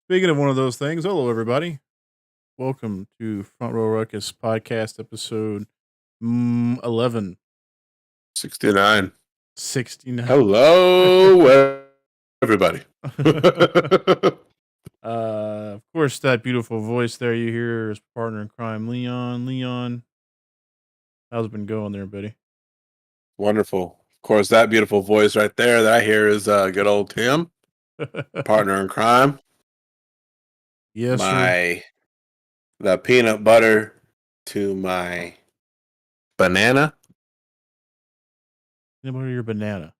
Speaking of one of those things, hello everybody. Welcome to Front Row Ruckus podcast episode 11. 69. 69. Hello, everybody. Of course, that beautiful voice there you hear is partner in crime, Leon. Leon, how's it been going there, buddy? Wonderful. Of course, that beautiful voice right there that I hear is good old Tim, partner in crime. Yes, sir. The peanut butter to my banana. Peanut butter to your banana.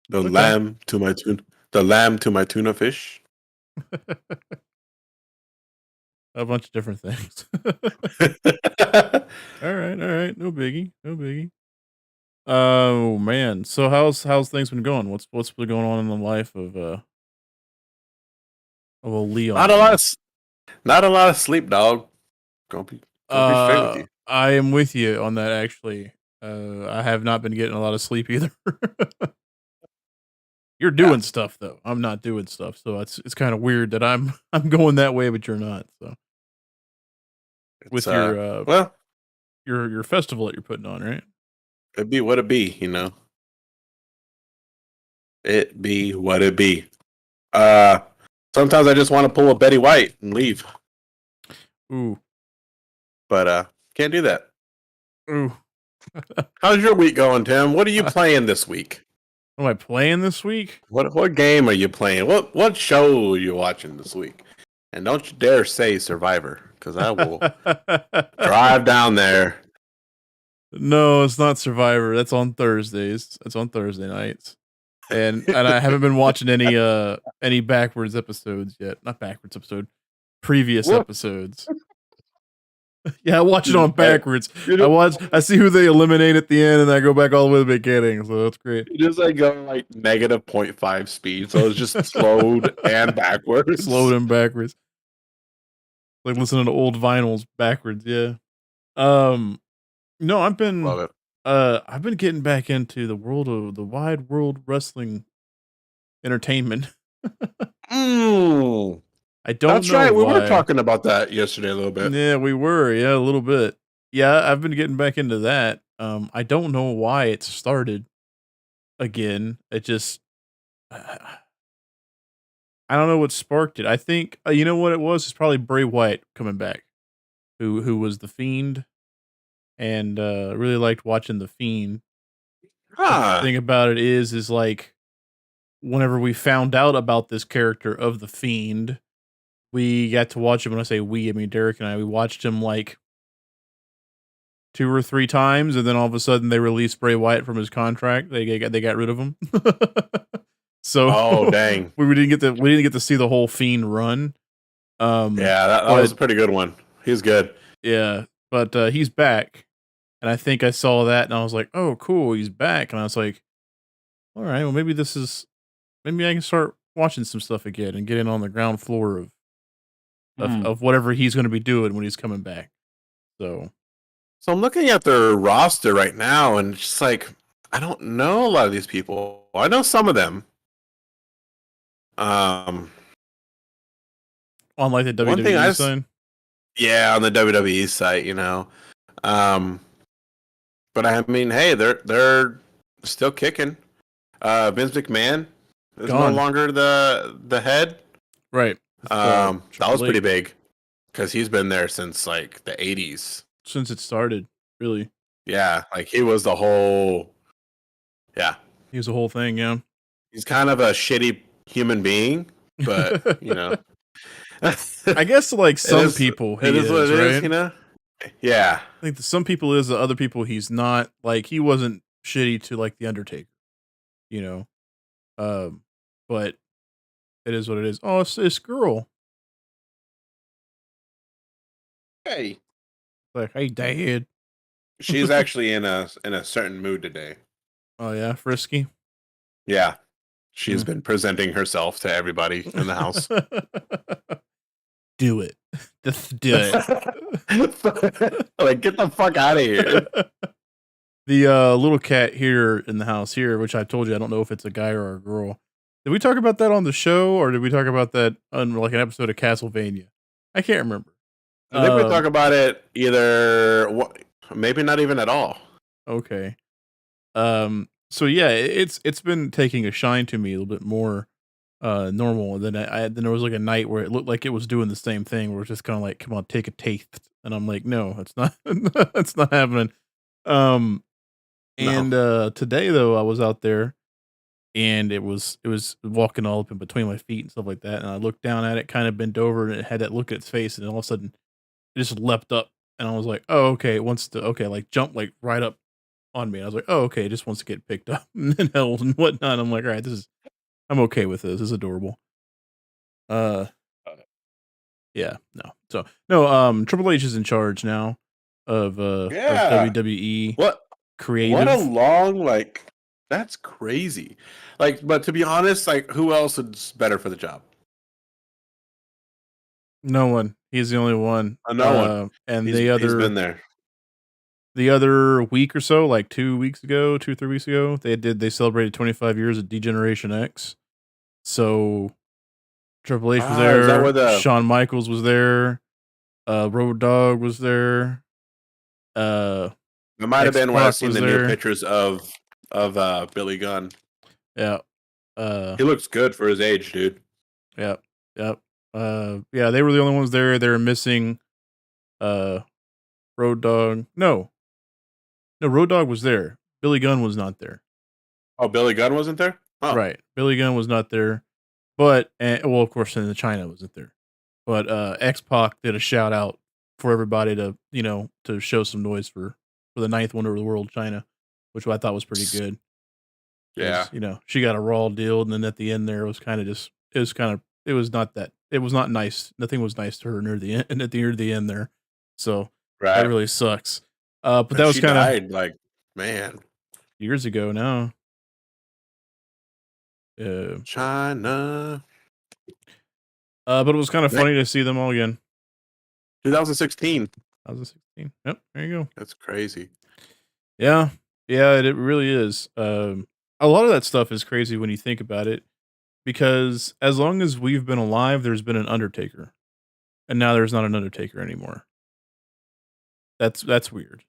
The Okay. lamb to my tuna. The lamb to my tuna fish. A bunch of different things. All right. No biggie. Oh man. So how's things been going? What's been going on in the life of old Leon? Not a lot of sleep, dog. Gonna be straight with you. I am with you on that actually. I have not been getting a lot of sleep either. You're doing stuff though. I'm not doing stuff, so it's kind of weird that I'm going that way, but you're not. So with your festival that you're putting on, right? It be what it be, you know. It be what it be. Sometimes I just want to pull a Betty White and leave. Ooh. But can't do that. Ooh. How's your week going, Tim? What are you playing this week? What am I playing this week? What game are you playing? What show are you watching this week? And don't you dare say Survivor, because I will drive down there. No, it's not Survivor. That's on Thursdays. That's on Thursday nights. And I haven't been watching any backwards episodes yet. Not backwards episode. Previous episodes. Yeah, I watch it on backwards. I see who they eliminate at the end, and I go back all the way to the beginning. So that's great. You just go like negative 0.5 speed, so it's just slowed and backwards. Slowed and backwards. Like listening to old vinyls backwards. Yeah. No, I've been Love it. I've been getting back into the wide world wrestling entertainment. I don't That's know right. We why. were talking about that yesterday a little bit. Yeah, we were. Yeah, a little bit. Yeah, I've been getting back into that. I don't know why it started again. It just I don't know what sparked it. I think you know what it was? It's probably Bray Wyatt coming back, who was the Fiend, and really liked watching the Fiend. The thing about it is like whenever we found out about this character of the Fiend, we got to watch him. When I say we, I mean Derek and I. We watched him like 2 or 3 times, and then all of a sudden they released Bray Wyatt from his contract. They got rid of him. So oh dang, we didn't get to see the whole Fiend run. Yeah, that was a pretty good one. He's good. Yeah, but he's back, and I think I saw that, and I was like, "Oh, cool, he's back." And I was like, "All right, well, maybe I can start watching some stuff again and get in on the ground floor of whatever he's going to be doing when he's coming back." So I'm looking at their roster right now, and it's just like I don't know a lot of these people. I know some of them. On like the WWE side? Yeah, on the WWE site, you know. But I mean, hey, they're still kicking. Vince McMahon is no longer the head. Right. That was pretty big because he's been there since like the 80s. Since it started, really. Yeah, like he was the whole. Yeah, he was the whole thing. Yeah, he's kind of a shitty human being, but you know, I guess like some people, it is what it is, you know. Yeah, I think some people is, the other people he's not. Like he wasn't shitty to like the Undertaker, you know. Um, but it is what it is. Oh, it's this girl. Hey, Like, hey, dad. she's actually in a certain mood today. Oh yeah, frisky. Yeah, she's Mm. been presenting herself to everybody in the house. Do it. Just do it. Like, get the fuck out of here. The little cat here in the house here, which I told you, I don't know if it's a guy or a girl. Did we talk about that on the show, or did we talk about that on like an episode of Castlevania? I can't remember. I think we talk about it maybe not even at all. Okay. So yeah, it's been taking a shine to me a little bit more normal. And then then there was like a night where it looked like it was doing the same thing, where it's just kind of like, come on, take a taste. And I'm like, no, it's not. It's not happening. Um, No. and today though, I was out there and it was walking all up in between my feet and stuff like that. And I looked down at it, kind of bent over, and it had that look at its face, and then all of a sudden it just leapt up, and I was like, oh, okay, it wants to, okay, like jump like right up on me. I was like, oh, okay, it just wants to get picked up and held and whatnot. I'm like, all right, I'm okay with this. This is adorable. Uh, yeah, no. So no, Triple H is in charge now of Yeah. WWE What a creative. long, like, that's crazy. Like, but to be honest, like, who else is better for the job? No one. He's the only one. No one. And He's been there. the other week or so, like 2 weeks ago, 2 3 weeks ago, they celebrated 25 years of Degeneration X. So Triple H was Is that where there, the Shawn Michaels was there, Road Dogg was there, uh, it might have X been when I Pac seen was the new there. pictures of Billy Gunn. Yeah. Uh, He looks good for his age, dude. yeah. Yep. Yeah, they were the only ones there. They were missing uh Road Dogg. No, Road Dogg was there. Billy Gunn was not there. Oh, Billy Gunn wasn't there? Oh, Right. Billy Gunn was not there. But well, of course, the China wasn't there. But X Pac did a shout out for everybody to, to show some noise for the ninth wonder of the world, China, which I thought was pretty good. yeah. Because she got a raw deal, and then at the end there, it was not that, it was not nice. Nothing was nice to her near the end, and at the near the end there. So that Right. really sucks. But And that was she kind of died, like, man. years ago now. Uh, China. but it was kind of Man, funny to see them all again. 2016. 2016. Yep, there you go. That's crazy. Yeah, yeah, it really is. A lot of that stuff is crazy when you think about it, because as long as we've been alive, there's been an Undertaker, and now there's not an Undertaker anymore. That's weird.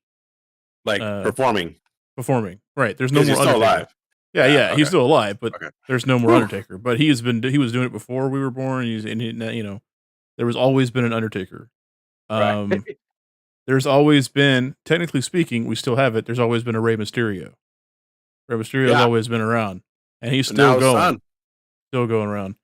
Like, Uh, performing. Performing, right? There's no Because more he's still Undertaker. alive. Yeah, Yeah, yeah, he's okay. still alive, but Okay. there's no more Whew. Undertaker. But he was doing it before we were born. There was always been an Undertaker. Right. There's always been, technically speaking, we still have it. There's always been a Rey Mysterio. Rey Mysterio's Yeah. always been around, and he's And now his son. still going around.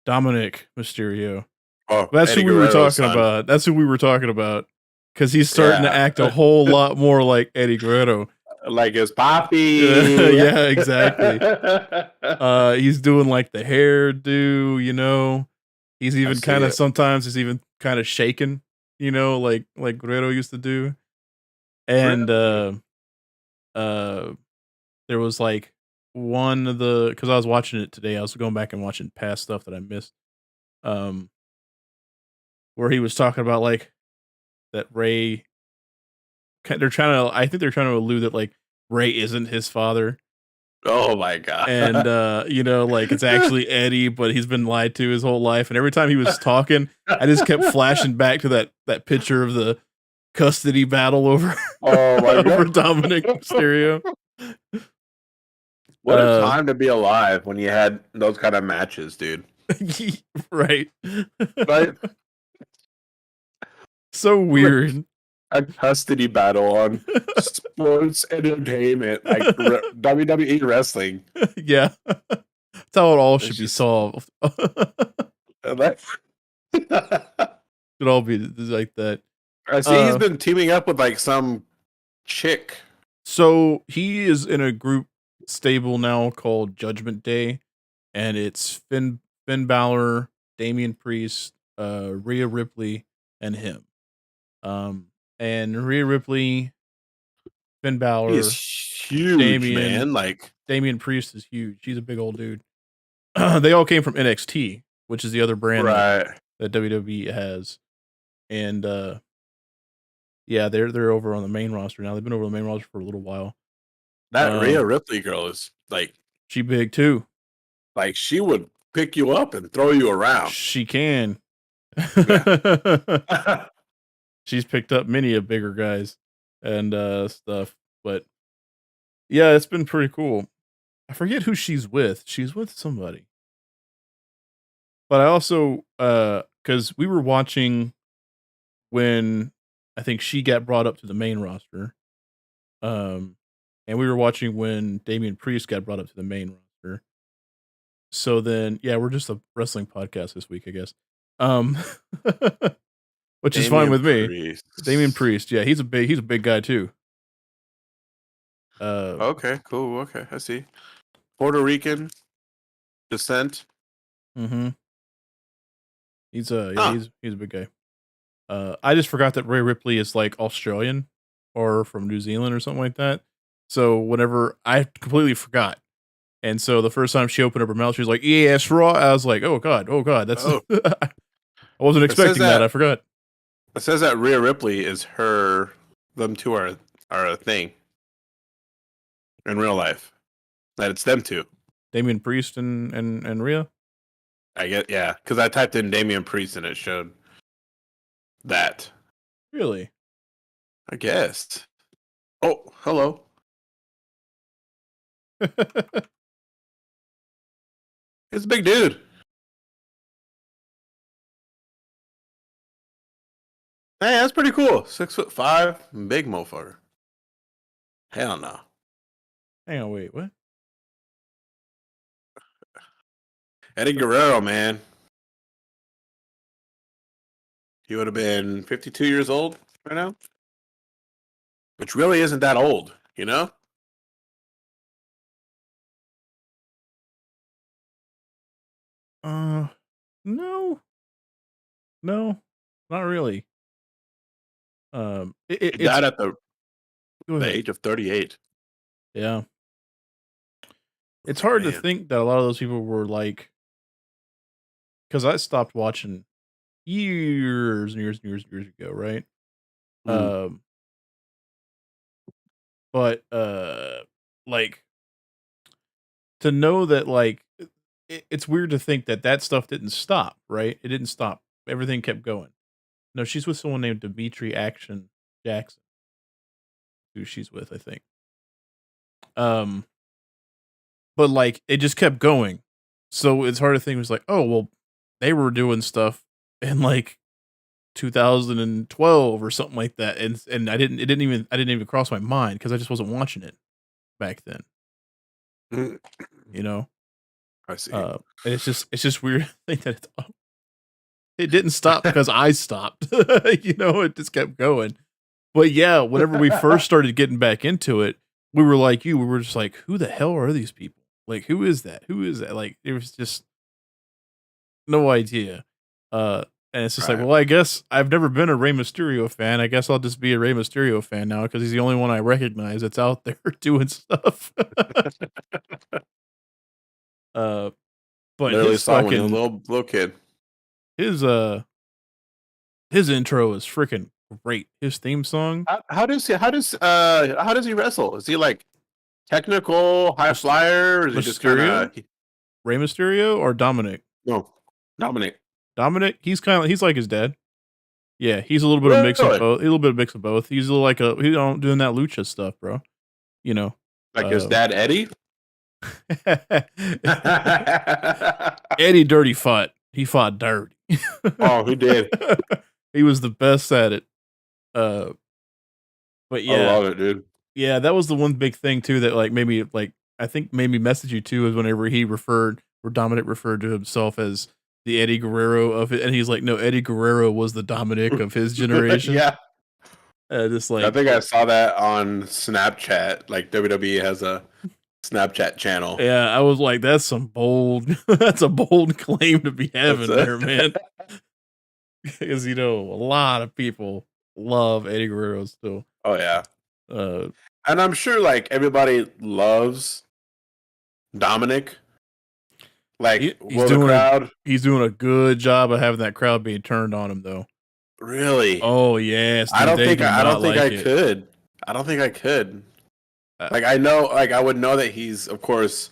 Dominic Mysterio. Oh, That's Eddie who we were Guerrero's talking son. about. That's who we were talking about, because he's starting to Yeah. act a whole lot more like Eddie Guerrero. Like his poppy. Yeah, exactly. He's doing like the hairdo. He's even kind of, sometimes he's even kind of shaking, like Guerrero used to do. And Really? there was like one of the, because I was watching it today, I was going back and watching past stuff that I missed. Um, where he was talking about like that Ray. I think they're trying to allude that like Ray isn't his father, Oh my god. and like it's actually Eddie, but he's been lied to his whole life. And every time he was talking, I just kept flashing back to that picture of the custody battle over Oh my over god. Dominic Mysterio. What a time to be alive when you had those kind of matches, dude. Right. Right? So weird. A custody battle on sports entertainment, like WWE wrestling. Yeah. That's how it all should It's be just solved. that. Should all be like that. I see he's been teaming up with like some chick. So he is in a group stable now called Judgment Day. and it's Finn Balor, Damian Priest, Rhea Ripley, and him. And Rhea Ripley, Finn He is Balor, huge, Damian man. Like, Damian Priest is huge. He's a big old dude. They all came from NXT, which is the other brand right. that WWE has. And yeah, they're over on the main roster now. They've been over on the main roster for a little while. That Rhea Ripley girl is she big too. like she would pick you up and throw you around. She can. Yeah. She's picked up many of bigger guys and stuff. But yeah, it's been pretty cool. I forget who she's with. She's with somebody. But I also because we were watching when I think she got brought up to the main roster. And we were watching when Damian Priest got brought up to the main roster. So then, yeah, we're just a wrestling podcast this week, I guess. Which is fine with me. Damian Priest, yeah, he's a big guy too. Okay, cool. Okay, I see. Puerto Rican descent. Mm-hmm. He's a big guy. I just forgot that Rhea Ripley is like Australian or from New Zealand or something like that. So whenever I completely forgot. And so the first time she opened up her mouth, she was like, "Yes, raw." I was like, "Oh god, that's." I wasn't expecting that. I forgot. It says that Rhea Ripley is her. Them two are a thing in real life. That it's them two. Damian Priest and Rhea. I get because I typed in Damian Priest and it showed that. Really? I guess. Oh, hello. He's a big dude. Hey, that's pretty cool. 6'5", big motherfucker. Hell no. Hang on, wait, what? Eddie Guerrero, man. He would have been 52 years old right now. Which really isn't that old, you know? No. No, not really. He died at the age of 38. Yeah. It's hard to think that a lot of those people were like, because I stopped watching years and years and years and years ago, right? But like to know that like it's weird to think that stuff didn't stop, right? It didn't stop. Everything kept going. No, she's with someone named Dimitri Action Jackson, who she's with, I think. But like it just kept going. So it's hard to think it was like, oh well, they were doing stuff in like 2012 or something like that. And I didn't even cross my mind because I just wasn't watching it back then. You know? I see. And it's just weird to think that it didn't stop because I stopped. You know, it just kept going. But yeah, whenever we first started getting back into it, we were like you, we were just like, who the hell are these people? Like, who is that? Who is that? Like, there was just no idea. And it's just like, well, I guess I've never been a Rey Mysterio fan. I guess I'll just be a Rey Mysterio fan now because he's the only one I recognize that's out there doing stuff. But literally saw when he was a little kid. His intro is freaking great. His theme song. How does he wrestle? Is he like technical, high flyer, or is he just kind of Rey Mysterio or Dominic? No, Dominic. Dominic, he's like his dad. Yeah, he's a little bit of mix of both. A little bit of mix of both. He's like he's doing that lucha stuff, bro. You know, like his dad Eddie. Eddie Dirty fought. He fought dirty. Oh, he did. He was the best at it. But yeah, I love it, dude. Yeah, that was the one big thing too that like made me message you too is whenever Dominic referred to himself as the Eddie Guerrero of it, and he's like, no, Eddie Guerrero was the Dominic of his generation. Yeah. Just like I think I saw that on Snapchat. Like WWE has a Snapchat channel. Yeah, I was like, that's some bold. That's a bold claim to be That's having there, man. Because a lot of people love Eddie Guerrero still. Oh yeah, Uh, and I'm sure like everybody loves Dominic. Like, he's will the doing a crowd he's doing a good job of having that crowd being turned on him, though. really? Oh yes, dude, they do I not don't think I like it. could. I don't think I could. Uh, Like I know, like I would know that he's, of course,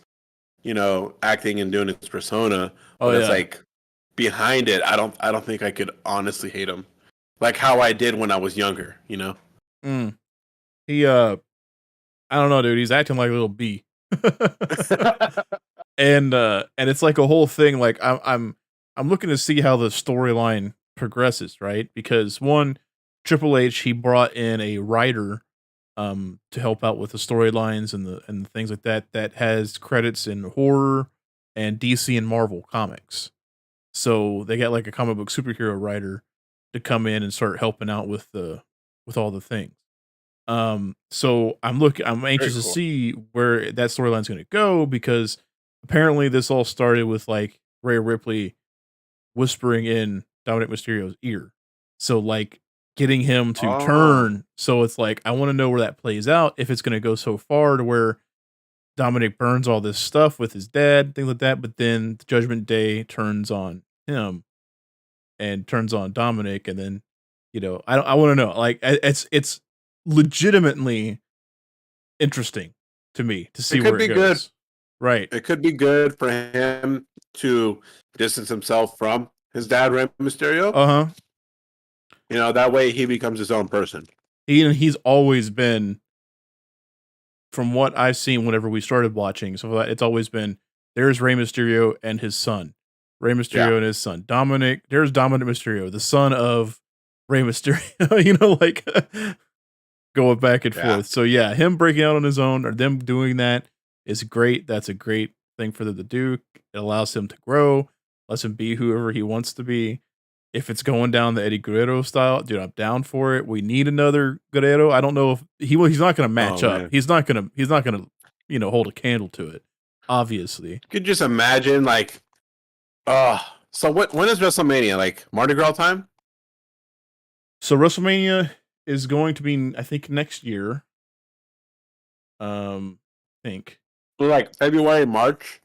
acting and doing his persona, oh but it's yeah, like behind it, I don't think I could honestly hate him, like how I did when I was younger. mm. He I don't know, dude. He's acting like a little bee. And it's like a whole thing. Like I'm looking to see how the storyline progresses, right? Because one, Triple H, he brought in a writer to help out with the storylines and the things like that that has credits in horror and DC and Marvel comics. So they got like a comic book superhero writer to come in and start helping out with all the things. So I'm Very anxious to cool. see where that storyline's gonna go because apparently this all started with like Rhea Ripley whispering in Dominic Mysterio's ear. So like getting him to Oh, turn. So it's like I want to know where that plays out. If it's gonna go so far to where Dominic burns all this stuff with his dad, things like that, but then the Judgment Day turns on him and turns on Dominic, and then I want to know like it's legitimately interesting to me to it see could where it be good. goes. Right. It could be good for him to distance himself from his dad, Rey Mysterio. Uh-huh. That way he becomes his own person. He's always been, from what I've seen whenever we started watching, so it's always been there's Rey Mysterio and his son. Rey Yeah, Mysterio and his son. There's Dominic Mysterio, the son of Rey Mysterio, like going back and yeah. forth. So yeah, him breaking out on his own or them doing that is great. That's a great thing for them to do. It allows him to grow, lets him be whoever he wants to be. If it's going down the Eddie Guerrero style, dude, I'm down for it. We need another Guerrero. I don't know if he's not going to Oh match up. man, He's not going to hold a candle to it. Obviously. you could just imagine like, so when is WrestleMania? Like Mardi Gras time? So WrestleMania is going to be, I think, next year. I think. So like February, March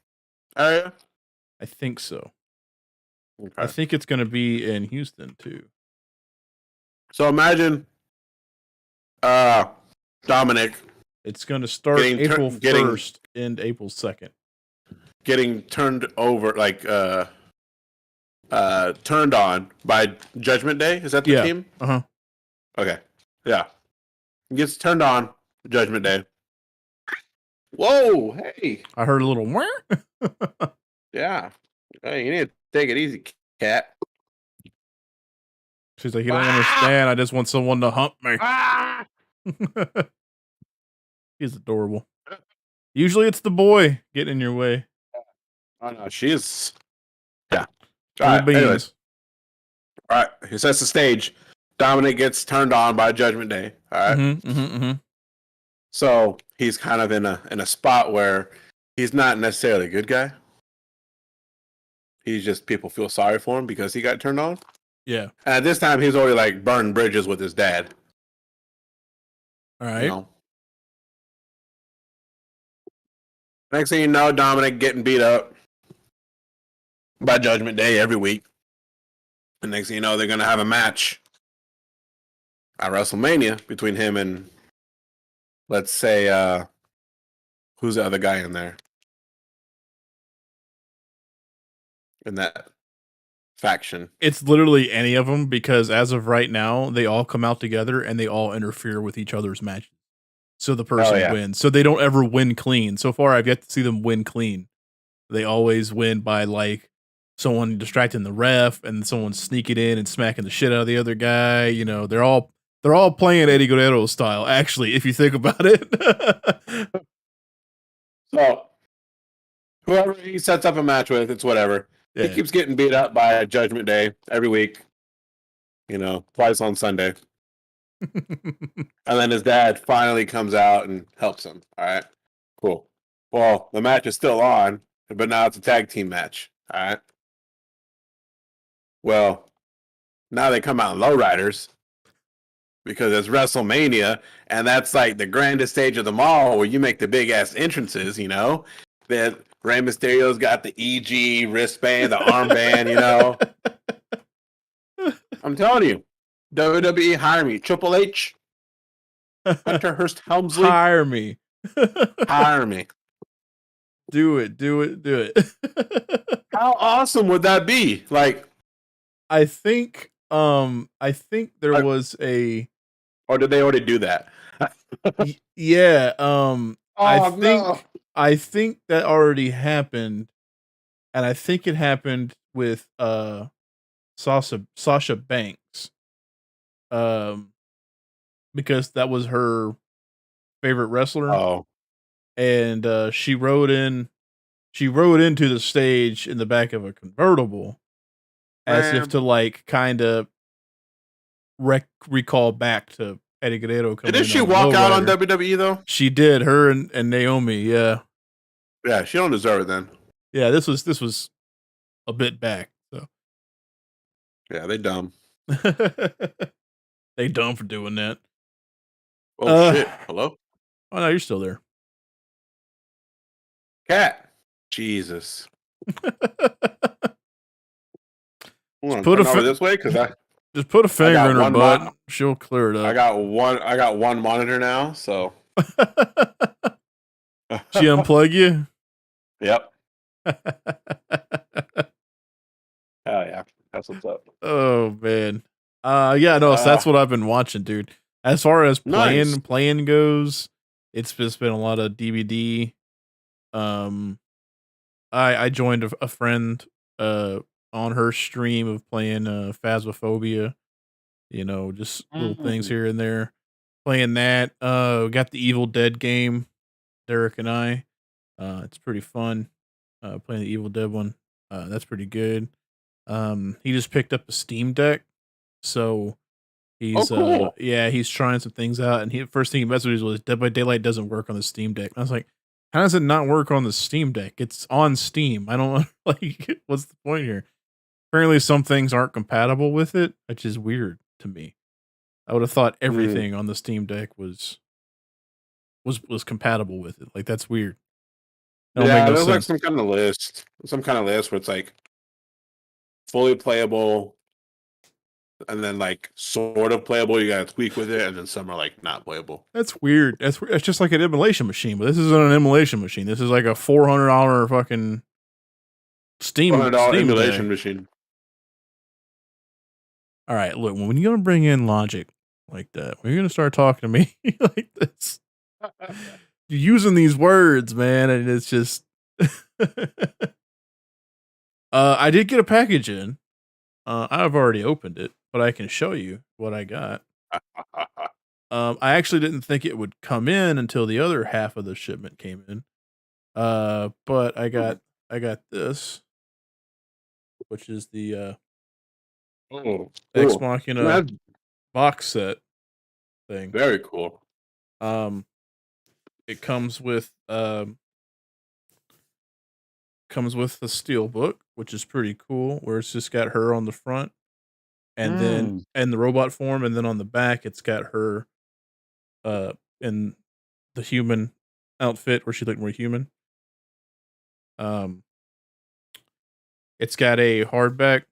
area. I think so. I Okay. think it's going to be in Houston too. So imagine, uh, Dominic It's going to start getting April getting 1st and April 2nd. getting turned over, like turned on by Judgment Day. Is that the Yeah. team? Uh-huh. Okay. Yeah. Gets turned on Judgment Day. Whoa, hey. I heard a little wah. Yeah. Hey, you need to take it easy, cat. She's like, you don't Ah! understand. I just want someone to hump me. Ah! He's adorable. Usually it's the boy getting in your way. Oh no, she's yeah. All Cool right. Anyways, beans. all right. He sets the stage. Dominic gets turned on by Judgment Day. All right. Mm-hmm. Mm-hmm. Mm-hmm. So he's kind of in a spot where he's not necessarily a good guy. He's just people feel sorry for him because he got turned on. Yeah. And at this time, he's already like burned bridges with his dad. All You right. know. Next thing you know, Dominic getting beat up by Judgment Day every week. And next thing you know, they're gonna have a match at WrestleMania between him and, let's say, who's the other guy in there in that faction? It's literally any of them because as of right now, they all come out together and they all interfere with each other's matches. So the Oh person yeah. wins. So they don't ever win clean. So far, I've yet to see them win clean. They always win by like someone distracting the ref and someone sneaking in and smacking the shit out of the other guy. They're all playing Eddie Guerrero style. Actually, if you think about it. So whoever he sets up a match with, it's whatever. He Yeah. keeps getting beat up by Judgment Day every week. Twice on Sunday. And then his dad finally comes out and helps him. All right, cool. Well, the match is still on, but now it's a tag team match. All right. Well, now they come out in lowriders because it's WrestleMania, and that's like the grandest stage of them all, where you make the big ass entrances. That Rey Mysterio's got the EG wristband, the armband. I'm telling you, WWE hire me. Triple H, Hunter Hearst Helmsley, Hire me. hire me. Do it. Do it. Do it. How awesome would that be? Like, I think there was a or did they already do that? yeah, Oh no! I think that already happened, and I think it happened with Sasha Banks. Um because that was her favorite wrestler, Oh, and she rode into the stage in the back of a convertible as if man. to like kind of recall back to Eddie Guerrero coming Didn't in she on the walk out on lowrider. WWE though? She did, her and Naomi, yeah. Yeah, she don't deserve it then. Yeah, this was a bit back, so Yeah, they dumb. they dumb for doing that. Oh Uh shit! Hello, oh no, you're still there. cat. Jesus. Hold just on, put a come over fi- this way because just put a I finger got in her one butt. mon- She'll clear it I up. got one monitor now. So. She unplug you? Yep. Oh yeah, that's what's up. Oh man. Yeah, no, so Uh, that's what I've been watching, dude. As far as nice. playing goes, it's just been a lot of DVD. Um I joined a friend on her stream of playing Phasmophobia, just little things Mm. here and there. Playing that. Got the Evil Dead game, Derek and I. It's pretty fun. Playing the Evil Dead one. That's pretty good. He just picked up a Steam Deck, so Oh, cool. he's trying some things out. And he first thing he messaged was Dead by Daylight doesn't work on the Steam Deck. And I was like, how does it not work on the Steam Deck? It's on Steam. I don't like what's the point here? Apparently, some things aren't compatible with it, which is weird to me. I would have thought Mm. everything on the Steam Deck was compatible with it. Like that's weird. That don't make Yeah, no there's like sense. some kind of list where it's like fully playable, and then like sort of playable. You gotta tweak with it, and then some are like not playable. That's weird. It's just like an emulation machine, but this isn't an emulation machine. This is like a $400 fucking $100 Steam emulation Deck. machine. All right, look, when you're gonna bring in logic like that, when you're gonna start talking to me like this, you're using these words, man, and it's just. I did get a package in. I've already opened it, but I can show you what I got. I actually didn't think it would come in until the other half of the shipment came in. But I got this, which is the Oh, Ex cool. Machina That's box set thing. very cool. Um, it comes with the steel book, which is pretty cool, where it's just got her on the front, and then Mm. in the robot form, and then on the back it's got her in the human outfit where she looked more human. Um, it's got a hardback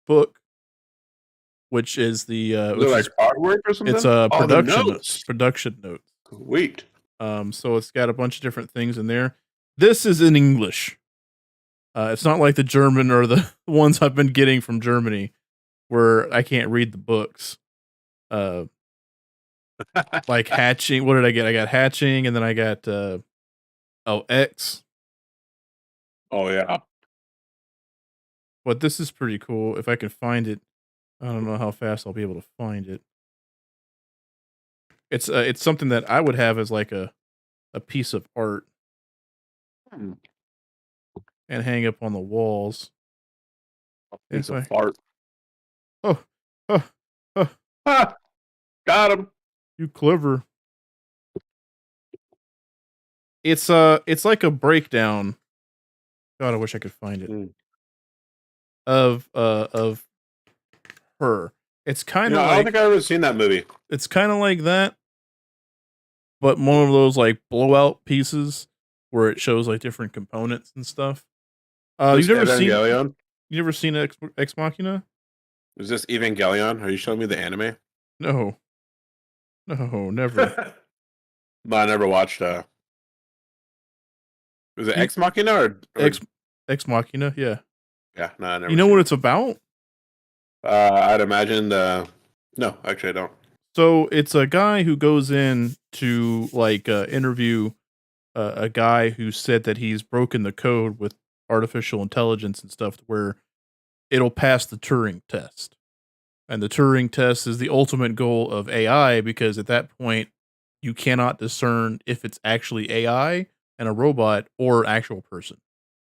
book, which is Is it like artwork or it's something? a Oh, the notes. production notes. Sweet. So it's got a bunch of different things in there. This is in English. It's not like the German or the ones I've been getting from Germany where I can't read the books. Uh, like hatching. What did I get? I got hatching, and then I got X. Oh yeah. But this is pretty cool. If I can find it, I don't know how fast I'll be able to find it. It's something that I would have as like a piece of art Hmm. and hang up on the walls. Piece If of I fart. oh oh oh Ha! Got him. you clever. it's like a breakdown. God, I wish I could find it. Mm. Of her. It's You kind know, of I don't like think I've ever seen that movie. that, but one of those like blowout pieces where it shows like different components and stuff. This Evangelion? You never seen Ex Machina? Is this Evangelion? Are you showing me the anime? No, no, never. No, I never watched. Was it You Ex Machina or Ex Ex Machina, yeah. yeah? No, I You never know seen what it. it's about? I'd imagine. No, actually, I don't. So it's a guy who goes in to like interview a guy who said that he's broken the code with artificial intelligence and stuff, to where it'll pass the Turing test. And the Turing test is the ultimate goal of AI, because at that point, you cannot discern if it's actually AI and a robot or actual person.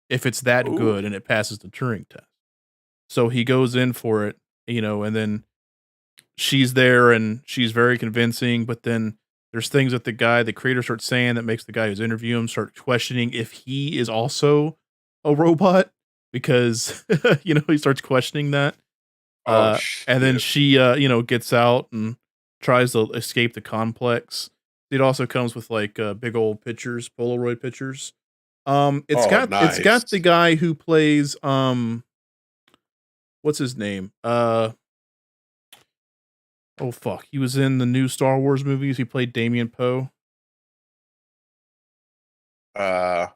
If it's that Ooh. good and it passes the Turing test. So he goes in for it, and then she's there and she's very convincing, but then there's things that the creator starts saying that makes the guy who's interviewing him start questioning if he is also a robot, because he starts questioning that. Oh And then shit. she gets out and tries to escape the complex. It also comes with like big old pictures, Polaroid pictures. It's Oh, got the nice. guy who plays what's his name? Oh fuck, he was in the new Star Wars movies. He played Damien Poe, Uh,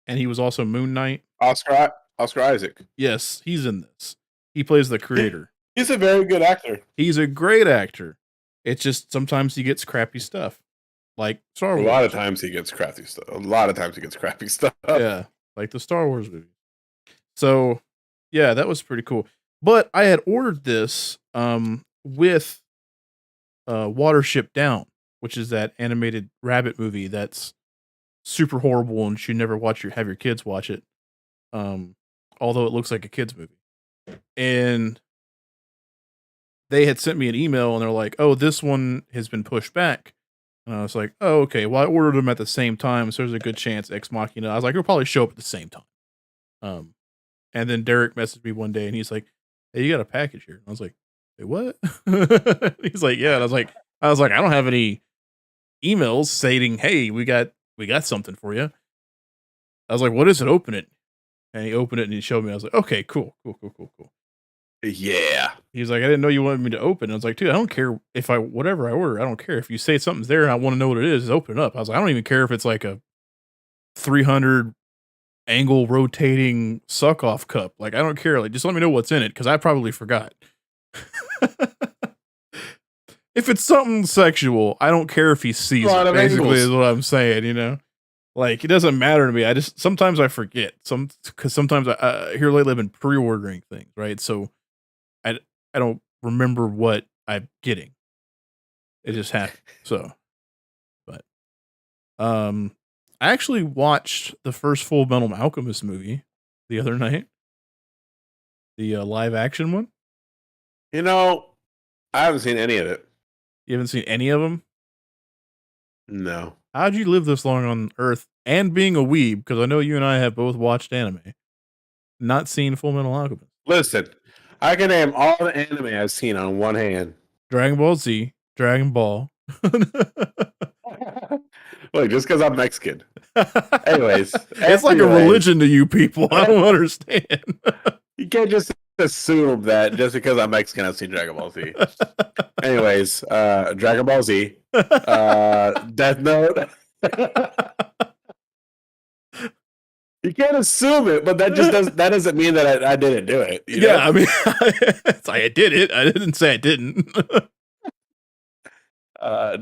and he was also Moon Knight. Oscar Isaac. Yes, he's in this. He plays the creator. He's a very good actor. He's a great actor. It's just sometimes he gets crappy stuff, like Star A lot of Wars. times he gets crappy stuff. A lot of times he gets crappy stuff. Yeah, like the Star Wars movies. So, yeah, that was pretty cool. But I had ordered this with Watership Down, which is that animated rabbit movie that's super horrible and you should never have your kids watch it. Um, although it looks like a kids movie. And they had sent me an email and they're like, "Oh, this one has been pushed back." And I was like, "Oh, okay. Well, I ordered them at the same time, so there's a good chance Ex Machina." I was like, "It'll probably show up at the same time." Um, and then Derek messaged me one day and he's like, "Hey, you got a package here." And I was like, "Hey, what?" He's like, "Yeah." And I was like, "I don't have any emails saying, 'Hey, we got something for you.'" I was like, "What is it? Open it." And he opened it and he showed me. I was like, "Okay, cool, cool, cool, cool, cool." Yeah. He's like, "I didn't know you wanted me to open." I was like, "Dude, I don't care if whatever I order. I don't care if you say something's there and I want to know what it is. Just open it up." I was like, "I don't even care if it's like a 300 angle rotating suck off cup. Like, I don't care. Like, just let me know what's in it because I probably forgot." If it's something sexual, I don't care if he A sees lot it. of Basically, angles. is what I'm saying. Like, it doesn't matter to me. I just sometimes I forget because sometimes here lately I've been pre-ordering things, right? So I I don't remember what I'm getting. It just happened. So, but I actually watched the first Full Metal Alchemist movie the other night, the live action one. You know, I haven't seen any of it. You haven't seen any of them? No. How'd you live this long on Earth and being a weeb? Because I know you and I have both watched anime, not seen Full Metal Alchemist. Listen, I can name all the anime I've seen on one hand. Dragon Ball Z, Dragon Ball. Look, just because I'm Mexican. Anyways, It's like a religion to you people. I don't understand. You can't just assume that just because I'm Mexican, I've seen Dragon Ball Z. Anyways, Dragon Ball Z, Death Note. You can't assume it, but that doesn't mean that I didn't do it. You know? I mean, it's like I did it. I didn't say I didn't.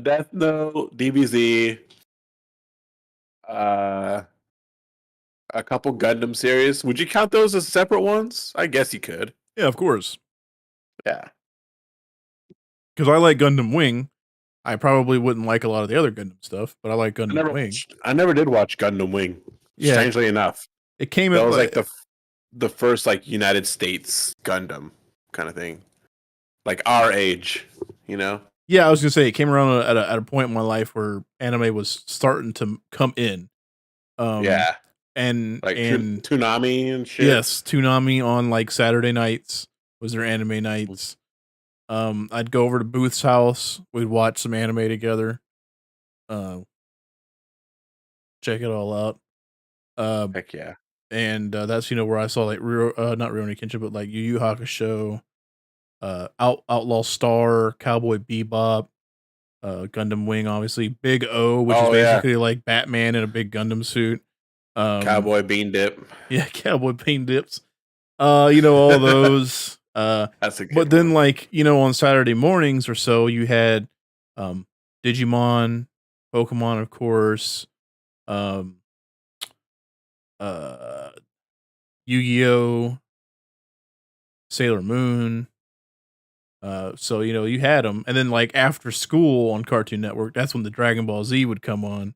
Death Note, DBZ, uh, a couple Gundam series. Would you count those as separate ones? I guess you could. Yeah, of course. Yeah. Because I like Gundam Wing. I probably wouldn't like a lot of the other Gundam stuff, but I like Gundam Wing. I never did watch Gundam Wing. Yeah, Strangely enough, it came that out was like the first like United States Gundam kind of thing, like our age, you know. Yeah, I was gonna say it came around at a point in my life where anime was starting to come in. Um, Yeah, like and Toonami and shit. yes, Toonami on like Saturday nights was their anime nights. I'd go over to Booth's house. We'd watch some anime together. Uh, check it all out. Uh, Heck yeah. and that's where I saw like not Rurouni Kenshin, but like Yu Yu Hakusho, Outlaw Star, Cowboy Bebop, Gundam Wing, obviously Big O, which is Oh yeah, basically like Batman in a big Gundam suit. Um, Cowboy Bean Dip. yeah, Cowboy Pain Dips. All those. That's a But good then one. like on Saturday mornings or so, you had um Digimon, Pokemon, of course, um, uh, Yu-Gi-Oh, Sailor Moon. So you had them, and then like after school on Cartoon Network, that's when the Dragon Ball Z would come on.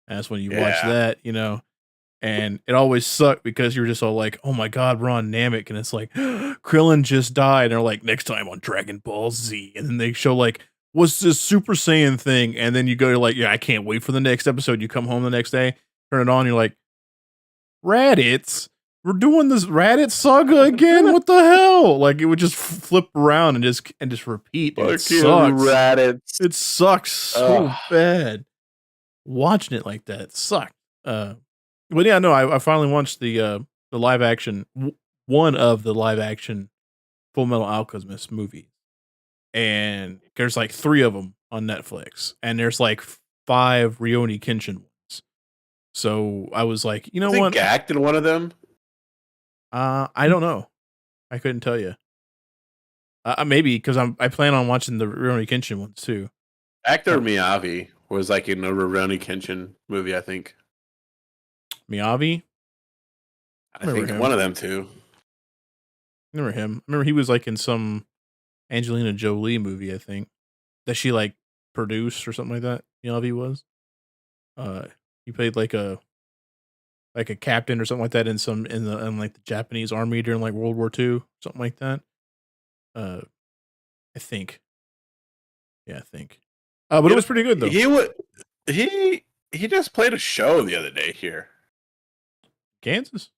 And that's when you watch Yeah. that. And it always sucked because you were just all like, "Oh my god, we're on Namek," and it's like Krillin just died. And they're like, "Next time on Dragon Ball Z," and then they show like, "What's this Super Saiyan thing?" And then you go to like, "Yeah, I can't wait for the next episode." You come home the next day, turn it on, you're like, Raditz. We're doing this Raditz saga again. What the hell? Like it would just flip around and just repeat, and it Fucking sucks. Raditz. It sucks Ugh. so bad. Watching it like that sucked. But yeah, no, I finally watched the live action one of the live action Full Metal Alchemist movies, and there's like 3 of them on Netflix, and there's like 5 Rurouni Kenshin ones. So I was like, you know Was it what? Gacked in one of them? I don't know. I couldn't tell you. Maybe because I plan on watching the Rurouni Kenshin ones too. Actor Uh, Miyavi was like in a Rurouni Kenshin movie, I think. Miyavi, I remember think one him. of them too. Remember him. Remember he was like in some Angelina Jolie movie, I think, that she like produced or something like that. Miyavi was. Uh, he played like a captain or something like that in like the Japanese army during like World War II, something like that. Uh, I think. Yeah, I think. But it You was know, pretty good though. he would he just played a show the other day here Kansas,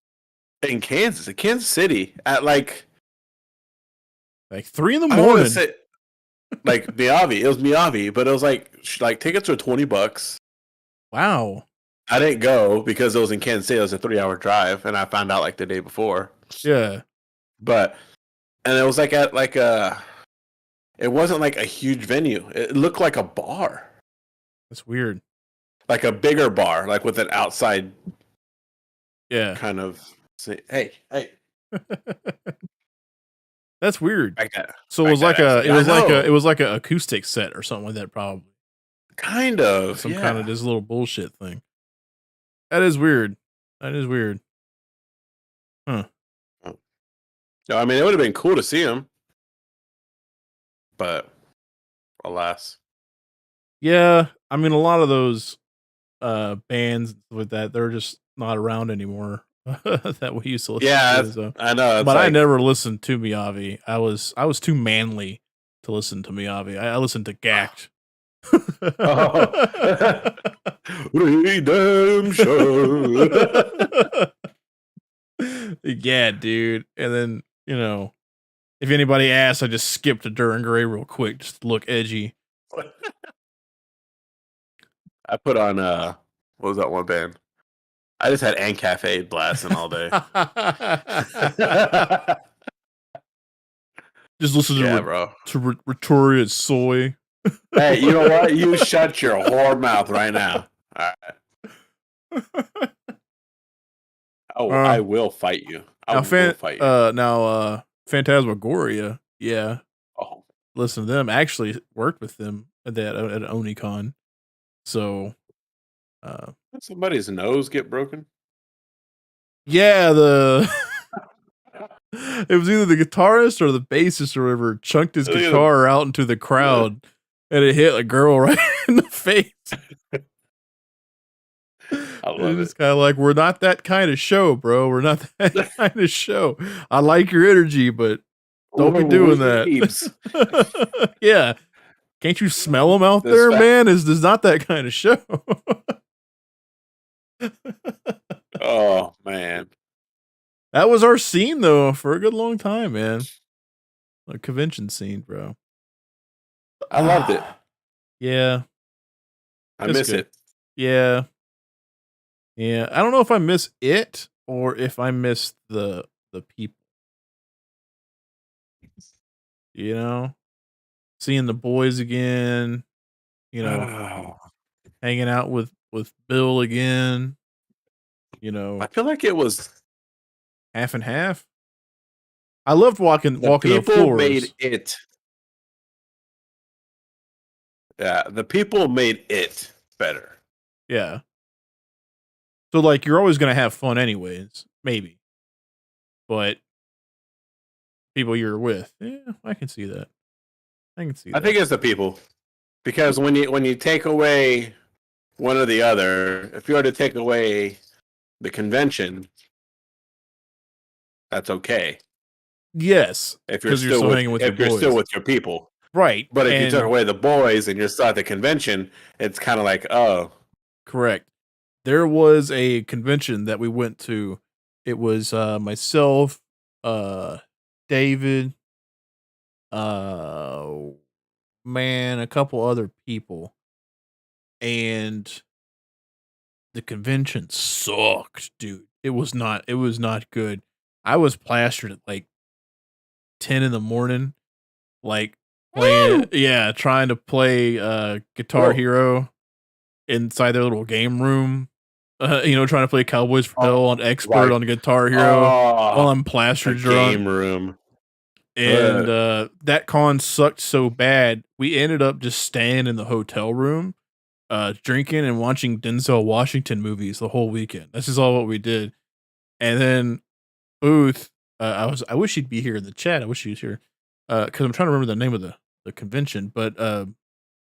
in Kansas, in Kansas City, at like like 3 in the I don't want to morning. say like Miyavi. It was Miyavi, but it was like tickets were $20. Wow. I didn't go because it was in Kansas City. It was a 3-hour drive, and I found out like the day before. Yeah, But and it was like at like a. It wasn't like a huge venue. It looked like a bar, that's weird. like a bigger bar, like with an outside Yeah. kind of. Say, hey, That's weird. back that, So back that ass up. it Yeah, I was like a know. acoustic set or something like that, probably. Kind of, Some kind of yeah. this little bullshit thing. That is weird. That is weird. Huh. No, I mean it would have been cool to see him, but alas. Yeah, I mean a lot of those bands with that they're just not around anymore that we used to listen Yeah, to. So, I know. It's but I like never listened to Miyavi. I was too manly to listen to Miyavi. I listened to Gact. oh, redemption. Yeah, dude. And then, if anybody asks, I just skipped to Duran Gray real quick just to look edgy. I put on what was that one band? I just had An Cafe blasting all day. Just listen Yeah, bro. to Victoria Soy. Hey, you know what? You shut your whore mouth right now. All right. Oh, uh, I will fight you. I now, will fight you. Phantasmagoria. Yeah, Oh, listen to them. I actually worked with them at Onicon. So, uh, did somebody's nose get broken? yeah, it was either the guitarist or the bassist or whatever chunked his guitar out into the crowd, and it hit a girl right in the face. I love It's it. kind of like, we're not that kind of show, bro. We're not that kind of show. I like your energy, but don't be doing that. Weebs. Yeah. Can't you smell them out This there, fact. man? Is not that kind of show. Oh man, That was our scene though for a good long time, man. A convention scene, bro. I loved it. Yeah, I it's miss good. it. Yeah, yeah. I don't know if I miss it or if I miss the people. You know, seeing the boys again. You know, I hanging out with Bill again. You know, feel like it was half and half. I loved the walking the people made floors. it. Yeah, the people made it better. Yeah. So like you're always gonna have fun anyways, maybe. But people you're with, yeah, I can see that. I can see I that. think it's the people because when you take away one or the other, if you were to take away the convention, that's okay. Yes, If you're because you're still still with hanging with your if you're still boys. with your people. Right. But if you took And away the boys and you're still at the convention, it's kind of like, oh, correct. There was a convention that we went to. It was myself, uh David, uh man, a couple other people. And the convention sucked, dude. It was not good. I was plastered at like 10 in the morning, like playing, woo, yeah, trying to play Guitar whoa, Hero inside their little game room. Trying to play Cowboys for oh, Hell on expert right, on Guitar Hero oh, while I'm a plastered drunk. game room. And Ugh. that con sucked so bad, we ended up just staying in the hotel room, drinking and watching Denzel Washington movies the whole weekend. This is all what we did. And then Booth, I wish he'd be here in the chat. I wish he was here. Because I'm trying to remember the name of the convention, but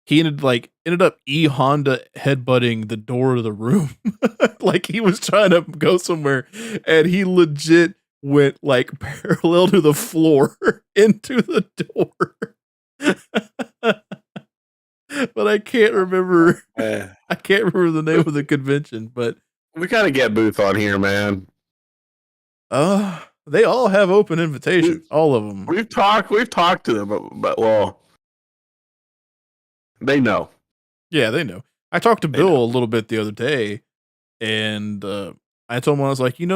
he ended up Honda headbutting the door of the room. Like he was trying to go somewhere and he legit went like parallel to the floor into the door. But Eh. I can't remember the name of the convention, but We gotta get Booth on here, man. they all have open We, invitations, all of them. we've talked to them, but well, they know, Yeah, they know. I talked to they Bill know. a little bit the other day, and I told him I was like, it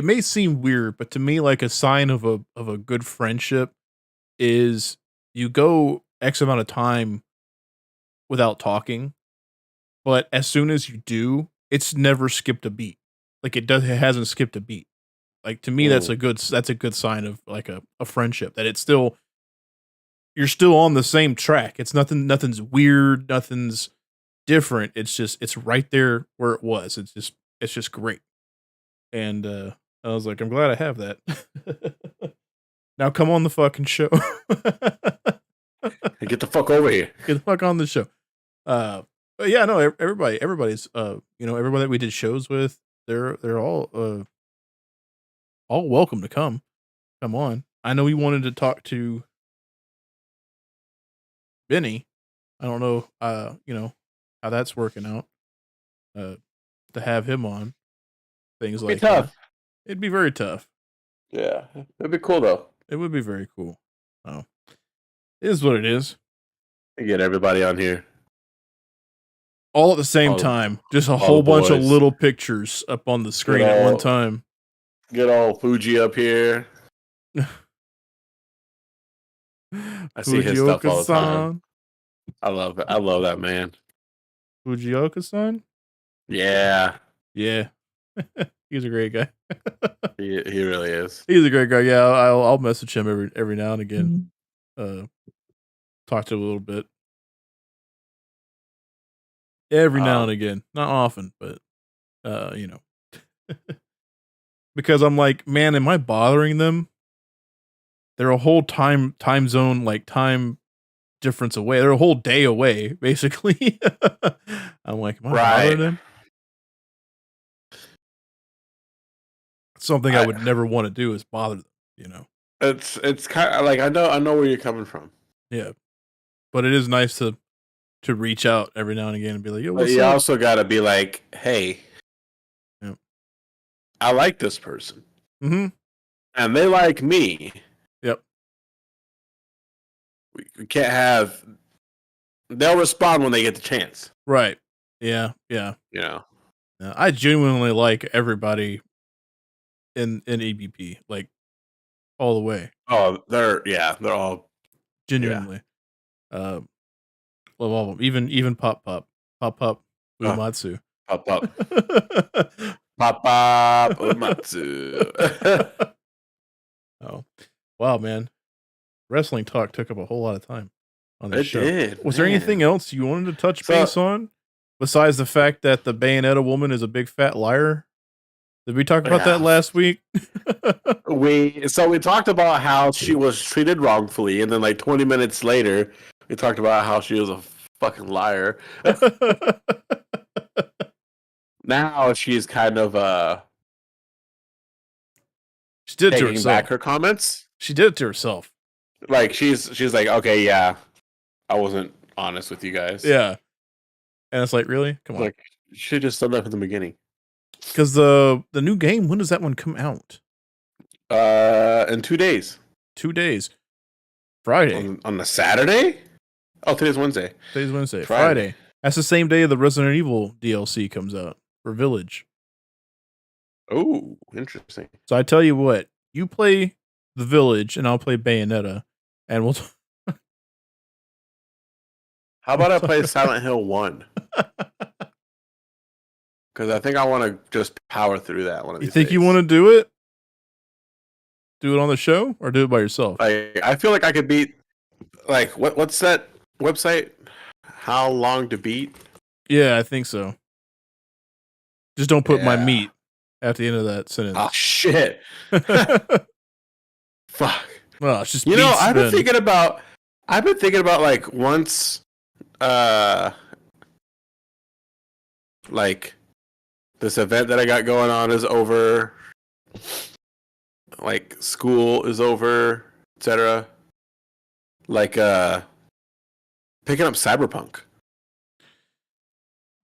may seem weird, but to me, like a sign of a good friendship is you go X amount of time without talking, but as soon as you do, it's never skipped a beat. Like it hasn't skipped a beat. Like to me, Mm. that's a good sign of like a friendship that it's still you're still on the same track. It's nothing's weird, nothing's different. It's right there where it was. It's just great. And I was like, I'm glad I have that. Now come on the fucking show. Hey, get the fuck over here. Get the fuck on the show. But yeah, no, everybody's everybody that we did shows with, they're all welcome to come. Come on. I know we wanted to talk to Benny. I don't know how that's working out. Uh to have him on, things It'd be like that. tough. It'd be very tough. Yeah, it'd be cool though. It would be very cool. Oh, it is what it is. To get everybody on here, All at the same all time. Just a all the whole bunch of boys. little pictures up on the Get screen at one all time. get all Fuji up here. I see his stuff all the time. Fujioka-san. I love it. I love that man. Fujioka-san? Yeah, Yeah. He's a great guy. he really is. He's a great guy. Yeah, I'll message him every now and again. Talk to him a little bit. Every now and Um, again. Not often, but you know. Because I'm like, man, am I bothering them? They're a whole time zone, like time difference away. They're a whole day away, basically. I'm like, am I bothering right. them? Something I I would never want to do is bother them, you know. it's kind of like I know where you're coming from. Yeah, but it is nice to reach out every now and again and be like, "Yo, But what's you up?" also got to be like, hey, Yeah. I like this person, Mm-hmm. and they like me. Yep. We can't have. They'll respond when they get the chance. Right. Yeah. Yeah. You know. I genuinely like everybody in EBP, like all the way. Oh, they're all yeah. Genuinely, uh, love all of them. Even Pop Oh, Uematsu. pop up, pop up, Umatsu. Oh, wow, man! Wrestling talk took up a whole lot of time on this It show. did, Was there anything man. else you wanted to touch So base on besides the fact that the Bayonetta woman is a big fat liar? Did we talk about that yeah, last week? we talked about how she was treated wrongfully, and then like 20 minutes later, we talked about how she was a fucking liar. Now she's kind of She did it to taking back herself. her comments. She did it to herself. Like she's like, okay, yeah, I wasn't honest with you guys. Yeah, and it's like, really? Come on. Like, you should just done that from the beginning. Because the new game, when does that one come out? In 2 days 2 days. Friday. on the Saturday. Oh, today's Wednesday. Today's Wednesday. Friday. Friday. That's the same day the Resident Evil DLC comes out for Village. Oh, interesting. So I tell you what, you play the Village and I'll play Bayonetta, and we'll. How about I play Silent Hill 1? Because I think I want to just power through that one of You these think you days. want to do it? Do it on the show or do it by yourself? Like, I feel like I could beat. Like, what's that website? How long to beat? Yeah, I think so. Just don't put my Yeah. meat at the end of that Oh sentence. shit! Fuck. Well, it's just You know, beats then. I've been thinking about like once, uh, like this event that I got going on is over, like school is over, etc. Like picking up Cyberpunk.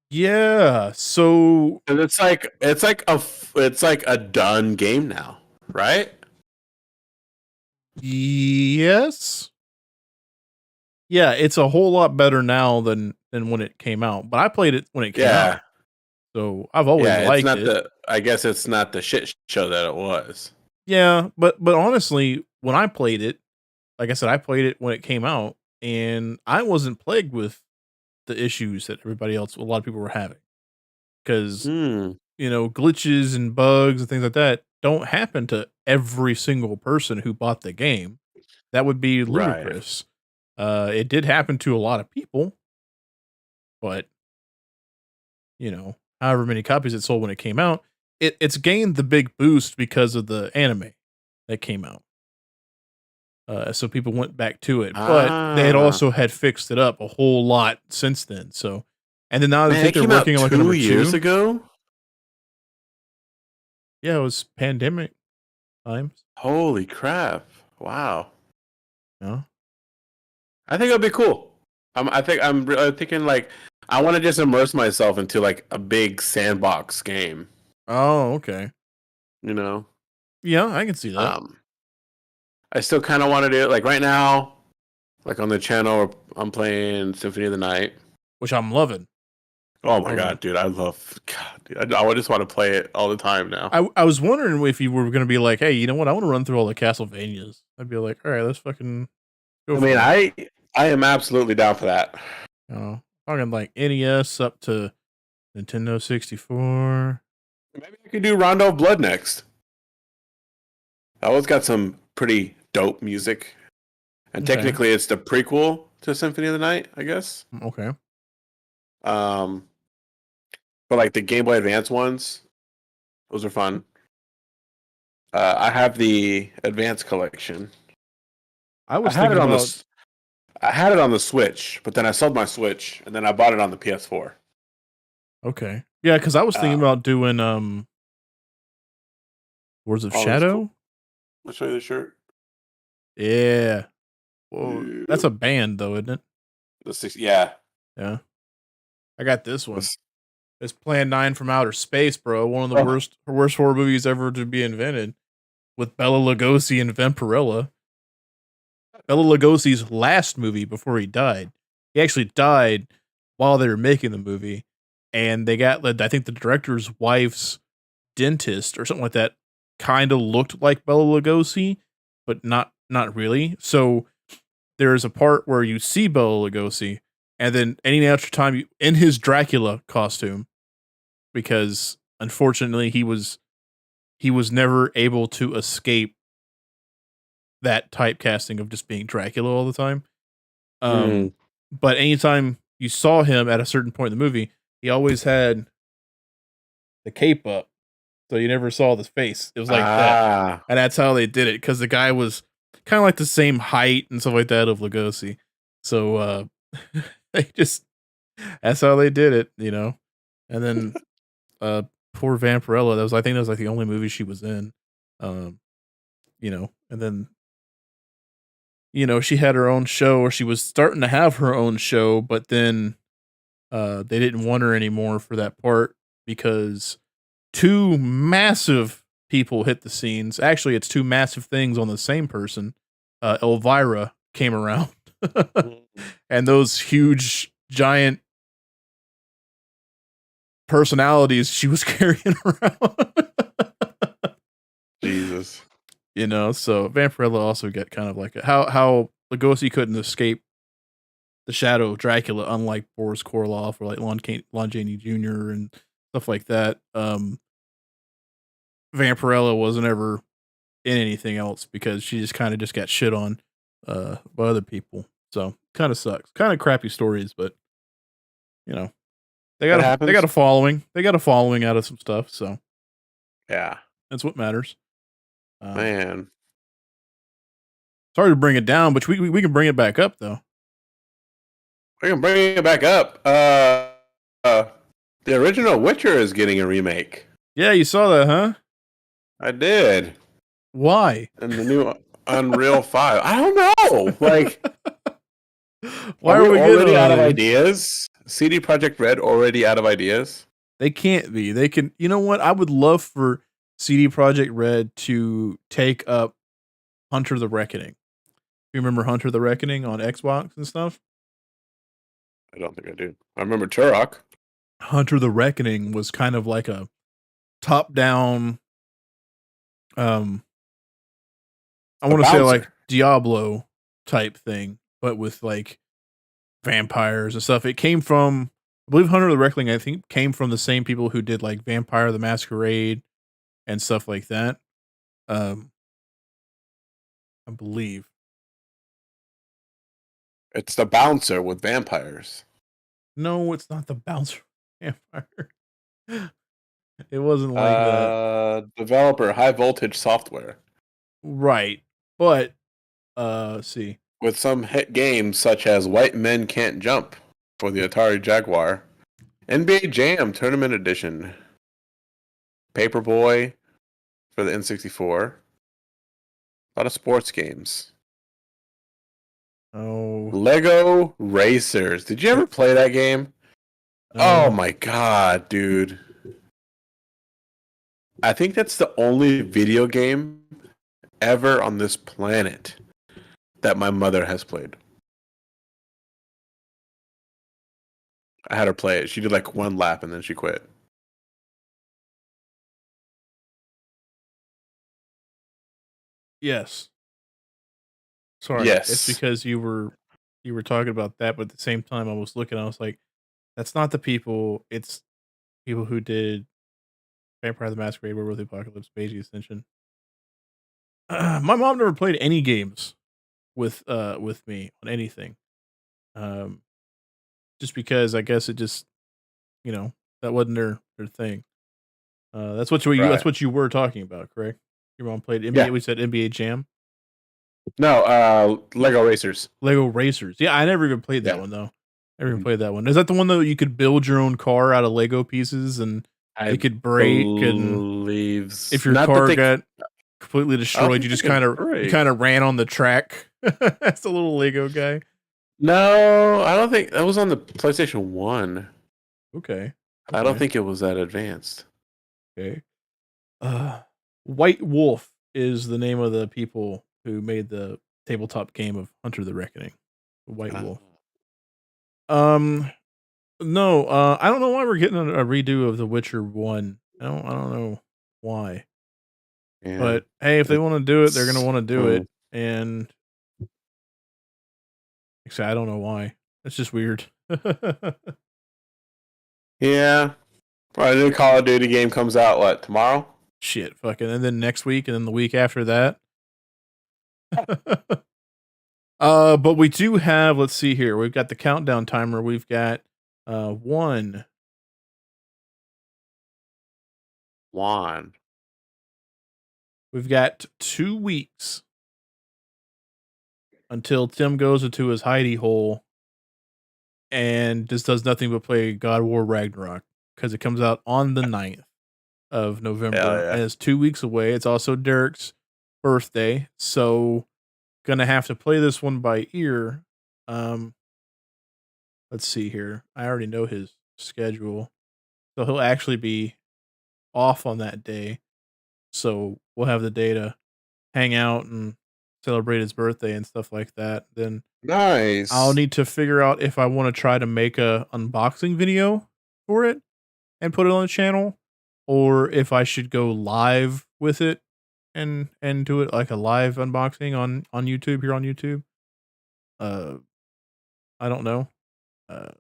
Yeah. So And it's like a done game now, right? yes. Yeah, it's a whole lot better now than when it came out. But I played it when it came Yeah. out, so I've always Yeah, it's liked not it. the I guess it's not the shit show that it was. Yeah, but honestly, when I played it, like I said, I played it when it came out, and I wasn't plagued with the issues that everybody else, a lot of people were having, because Hmm. glitches and bugs and things like that don't happen to every single person who bought the game. That would be Right. ludicrous. It did happen to a lot of people, but however many copies it sold when it came out, it's gained the big boost because of the anime that came out. So people went back to it, but they had Ah. also had fixed it up a whole lot since then. So, and then now I Man, think it they're came out working on like a number 2 years two. ago. Yeah, it was pandemic times. Holy crap! Wow. Yeah. I think it'll be cool. I'm thinking like I want to just immerse myself into like a big sandbox game. Oh, okay. You know. Yeah, I can see that. Um, I still kind of want to do it. Like right now, like on the channel, I'm playing Symphony of the Night. Which I'm loving. Oh my Loving. god, dude! I love. God, dude, I just want to play it all the time now. I was wondering if you were going to be like, hey, you know what? I want to run through all the Castlevanias. I'd be like, all right, let's fucking go I mean, for it. I am absolutely down for that. Talking like NES up to Nintendo 64. Maybe I could do Rondo of Blood next. That one's got some pretty dope music, and Okay. technically, it's the prequel to Symphony of the Night, I guess. Okay. Um, but like the Game Boy Advance ones, those are fun. I have the Advance collection. I I was had it thinking on about the I had it on the Switch, but then I sold my Switch and then I bought it on the PS4. okay. Yeah, because I was thinking Um, about doing Words of oh, that's cool. Shadow. I'll show you the shirt. Yeah. Whoa, that's a band though, isn't it? Yeah. Yeah. I got this one. This- It's Plan 9 from Outer Space, bro. One of the oh, worst horror movies ever to be invented with Bela Lugosi and Vampirella. Bela Lugosi's last movie before he died. He actually died while they were making the movie, and they got I think the director's wife's dentist or something like that kind of looked like Bela Lugosi, but not really. So there's a part where you see Bela Lugosi, and then any extra time in his Dracula costume, because unfortunately he was never able to escape that typecasting of just being Dracula all the time. mm, But anytime you saw him at a certain point in the movie, he always had the cape up, so you never saw his face. It was like that, ah, and that's how they did it because the guy was kind of like the same height and stuff like that of Lugosi. So they just that's how they did it, you know. And then uh, poor Vampirella. I think that was like the only movie she was in, um, and then she had her own show, or she was starting to have her own show, but then they didn't want her anymore for that part because two massive people hit the scenes. Actually, it's two massive things on the same person. Elvira came around, and those huge, giant personalities she was carrying around. Jesus. So Vampirella also got kind of like how Lugosi couldn't escape the shadow of Dracula, unlike Boris Karloff or like Lon Chaney Jr. and stuff like that. Vampirella wasn't ever in anything else because she just kind of just got shit on by other people. So kind of sucks. Kind of crappy stories, but you know they That got they got happens. a following. They got a following out of some stuff. So Yeah. that's what matters. Um, Man. Sorry to bring it down, but we can bring it back up though. We can bring it back up. Uh, the original Witcher is getting a remake. Yeah, you saw that, huh? I did. Why? And the new Unreal 5. I don't know. Like, Why are are we we getting already out on of this? ideas? CD Projekt Red already out of ideas? They can't be. They can. You know what? I would love for CD Projekt Red to take up Hunter the Reckoning. You remember Hunter the Reckoning on Xbox and stuff? I don't think I do. I remember Turok. Hunter the Reckoning was kind of like a top-down. Um, I A want to say bouncer. like Diablo type thing, but with like vampires and stuff. It came from, I believe, Hunter the Reckoning. I think came from the same people who did like Vampire the Masquerade and stuff like that. Um, I believe. It's the bouncer with vampires. No, it's not the bouncer vampire. It wasn't like that. Developer High Voltage Software. Right. But let's see. With some hit games such as White Men Can't Jump for the Atari Jaguar, NBA Jam Tournament Edition, Paperboy for the N64, a lot of sports games. Oh Lego Racers. Did you ever play that game? no. Oh my god, dude. I think that's the only video game ever on this planet that my mother has played. I had her play it. She did like one lap and then she quit. Yes. Sorry. It's Yes. because you were talking about that, but at the same time I was looking, I was like, that's not the people, it's people who did Vampire the Masquerade, Werewolf the Apocalypse, Beijing Ascension. My mom never played any games with me on anything. Um just because I guess it just, you know, that wasn't their thing. That's Right. what you were talking about, correct? Your mom played NBA. Yeah. We said NBA Jam, No, Lego Racers. Lego Racers. Yeah, I never even played that Yeah. one though. Never even Mhm. played that one. Is that the one that you could build your own car out of Lego pieces and I it could break, and believe if your not that car they got completely I don't destroyed. think You they just could you break. kind of ran on the track as the little Lego guy. No, I don't think that was on the PlayStation 1. Okay. I don't Okay. think it was that advanced. Okay. Uh, White Wolf is the name of the people who made the tabletop game of Hunter the Reckoning. White Uh, Wolf. Um, no, I don't know why we're getting a redo of The Witcher 1. I don't know why. yeah. But hey, if they want to do it, they're gonna It's, want to do hmm. it. And actually, I don't know why. It's just weird. Yeah. Well, the new Call of Duty game comes out, what, tomorrow? Shit, fucking, and then next week, and then the week after that. But we do have. Let's see here. We've got the countdown timer. We've got one. Juan. We've got 2 weeks until Tim goes into his hidey hole and just does nothing but play God of War Ragnarok because it comes out on the 9th of Hell November, yeah. and it's 2 weeks away. It's also Derek's birthday, so gonna have to play this one by ear. Um, let's see here. I already know his schedule, so he'll actually be off on that day. So we'll have the day to hang out and celebrate his birthday and stuff like that. Then I'll Nice. need to figure out if I want to try to make a unboxing video for it and put it on the channel, or if I should go live with it and do it like a live unboxing on YouTube here on YouTube. Uh, I don't know. Uh,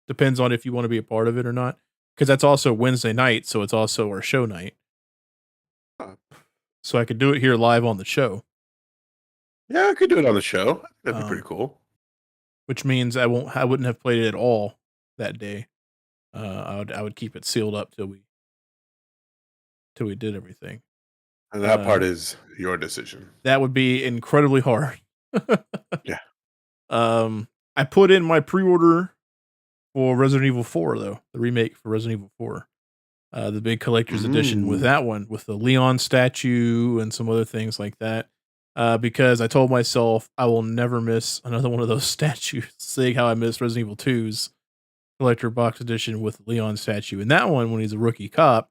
Depends on if you want to be a part of it or not, because that's also Wednesday night, so it's also our show night. Huh. So I could do it here live on the show. Yeah, I could do it on the show. That'd be pretty Um, cool. which means I wouldn't have played it at all that day. I would keep it sealed up till we did everything. And that part Uh, is your decision. that would be incredibly hard. Yeah. I put in my pre-order for Resident Evil 4 though, the remake for Resident Evil 4. The big collector's edition with Mm. that one, with the Leon statue and some other things like that. Because I told myself I will never miss another one of those statues, seeing how I missed Resident Evil 2's collector box edition with Leon statue. And that one when he's a rookie cop.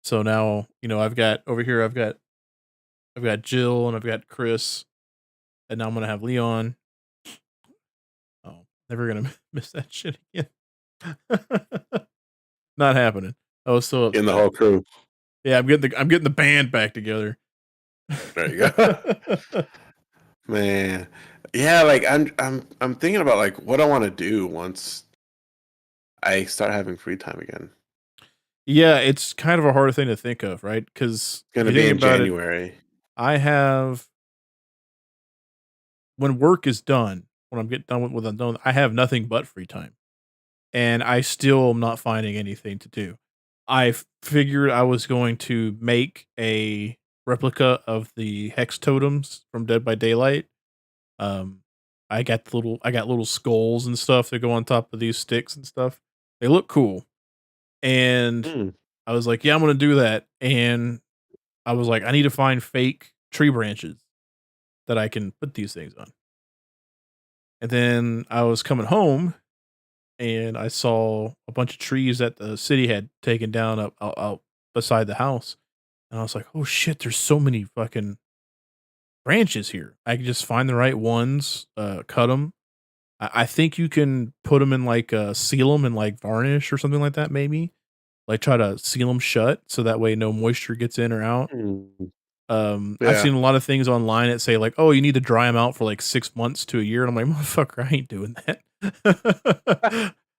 So now, I've got over here, I've got Jill and I've got Chris, and now I'm gonna have Leon. Oh, never gonna miss that shit again. Not happening. I was so In the upset. whole crew. Yeah, I'm getting the band back together. There you go. Man. Yeah, like I'm thinking about like what I want to do once I start having free time again. Yeah, it's kind of a hard thing to think of, right? Because It's if gonna you be think in about it, January. I have when work is done, when I'm getting done with what I'm done, I have nothing but free time, and I still am not finding anything to do. Figured I was going to make a replica of the hex totems from Dead by Daylight. Um, I got little skulls and stuff that go on top of these sticks and stuff. They look cool, and Mm. I was like, "Yeah, I'm gonna do that." And I was like, "I need to find fake tree branches that I can put these things on." And then I was coming home and I saw a bunch of trees that the city had taken down out beside the house. And I was like, "Oh shit, there's so many fucking branches here. I can just find the right ones, cut them. I think you can put them in like seal them in like varnish or something like that maybe. Like try to seal them shut so that way no moisture gets in or out. Mm. I've Yeah. seen a lot of things online that say like, "Oh, you need to dry them out for like 6 months to a year." And I'm like, "Motherfucker, I ain't doing that.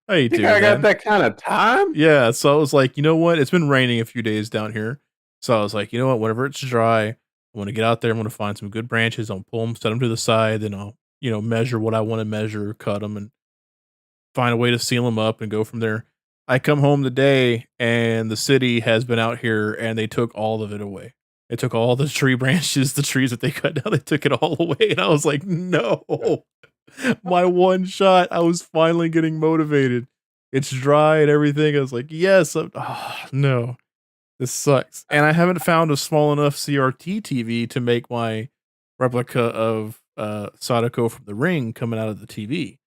I ain't Think I doing got that." that kind of time? Yeah, so I was like, "You know what? It's been raining a few days down here." So I was like, "You know what? Whenever it's dry, I'm gonna get out there. I'm gonna find some good branches. I'll pull them, set them to the side, then I'll, measure what I want to measure, cut them, and find a way to seal them up and go from there." I come home today and the city has been out here and they took all of it away. They took all the tree branches, the trees that they cut down, they took it all away. And I was like, no, my one shot. I was finally getting motivated. It's dry and everything. I was like, yes. No. This sucks. And I haven't found a small enough CRT TV to make my replica of Sadako from The Ring coming out of the TV.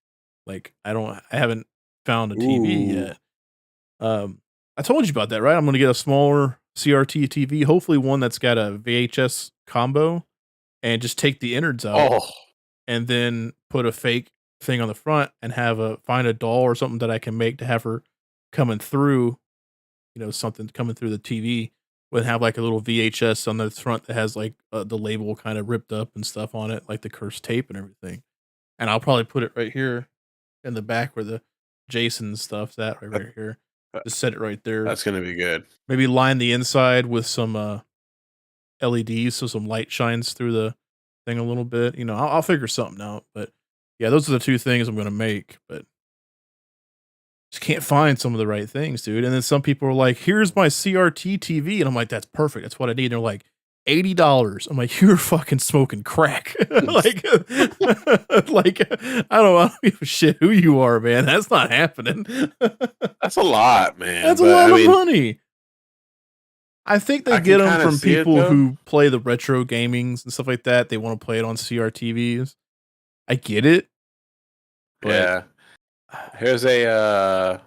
Like I haven't found a TV Ooh. yet. I told you about that, right? I'm gonna get a smaller CRT TV, hopefully one that's got a VHS combo, and just take the innards out Oh, and then put a fake thing on the front and find a doll or something that I can make to have her coming through, something coming through the TV would have like a little VHS on the front that has like the label kind of ripped up and stuff on it, like the cursed tape and everything. And I'll probably put it right here in the back where the Jason stuff's at, that, right here. that- Just set it right there. that's gonna be good. Maybe line the inside with some LEDs so some light shines through the thing a little bit. I'll figure something out. But yeah, those are the two things I'm gonna make. But just can't find some of the right things, dude. And then some people are like, "Here's my CRT TV," and I'm like, "That's perfect. That's what I need." And they're like, $80. I'm like, "You're fucking smoking crack." like, I don't give a shit who you are, man. That's not happening. That's a lot, man. That's a But lot I of mean, money. I think they I get can them kind of from see it people though. who play the retro gamings and stuff like that. They want to play it on CRTVs. I get it, but Yeah. Here's a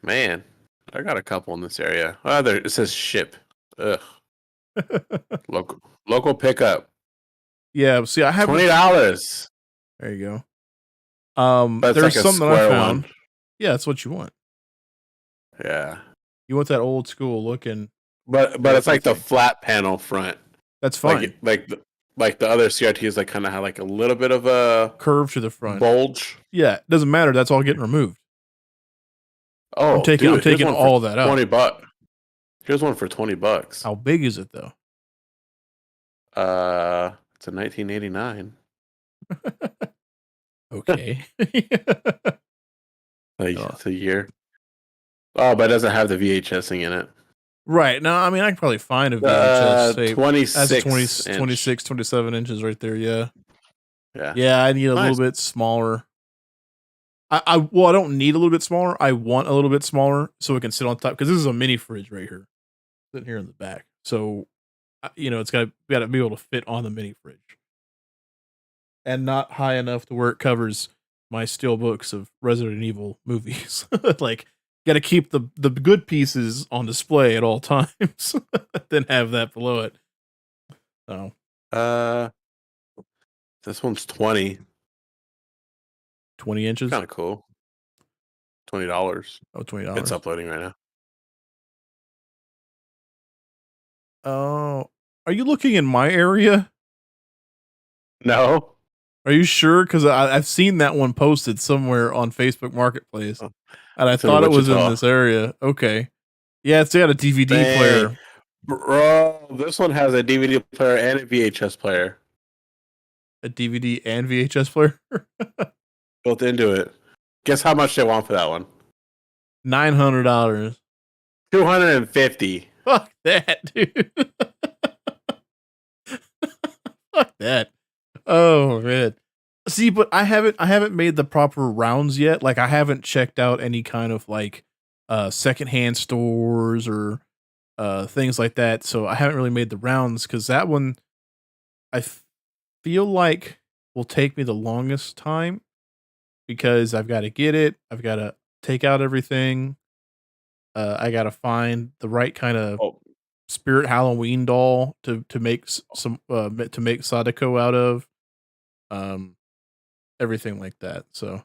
man. I got a couple in this area. Oh, there it says ship. Ugh. Local pickup. yeah. See, I haven't. $20. There you go. But it's There's like a something that I square found. one. Yeah, that's what you want. Yeah. You want that old school looking But it's like the everything. flat panel front. That's fine. Like the other CRTs like kind of have like a little bit of a Curve to the front. bulge. Yeah, it doesn't matter. That's all getting removed. I'm Oh, dude, here's taking one for all that out. $20. Here's one for $20. How big is it though? It's a 1989. Okay. Like Oh. it's a year. Oh, but it doesn't have the VHS thing in it. Right. No, I mean I can probably find a VHS. Say 26 that's inch. 26, 27 inches right there. Yeah. Yeah. Yeah, I need a little Nice. bit smaller. I don't need a little bit smaller. I want a little bit smaller so it can sit on top because this is a mini fridge right here, sitting here in the back. So, it's got to be able to fit on the mini fridge, and not high enough to where it covers my steel books of Resident Evil movies. Like, got to keep the good pieces on display at all times, then have that below it. So, Uh, this one's 20. 20 inches. Kind of cool. $20. Oh, $20. It's uploading right now. Oh, are you looking in my area? No. Are you sure? Because I've seen that one posted somewhere on Facebook Marketplace, Oh, and I it's in thought it was in Wichita. this area. Okay, yeah, it's got a DVD Dang. player. Bro, this one has a DVD player and a VHS player A DVD and VHS player. built into it. Guess how much they want for that one? $900. $250. Fuck that, dude. Fuck that. Oh man. See, but I haven't made the proper rounds yet. Like I haven't checked out any kind of like secondhand stores or things like that. So I haven't really made the rounds because that one I feel like will take me the longest time because I've got to get it. I've got to take out everything. I got to find the right kind of Oh, spirit Halloween doll to make to make Sadako out of. Um, everything like that. So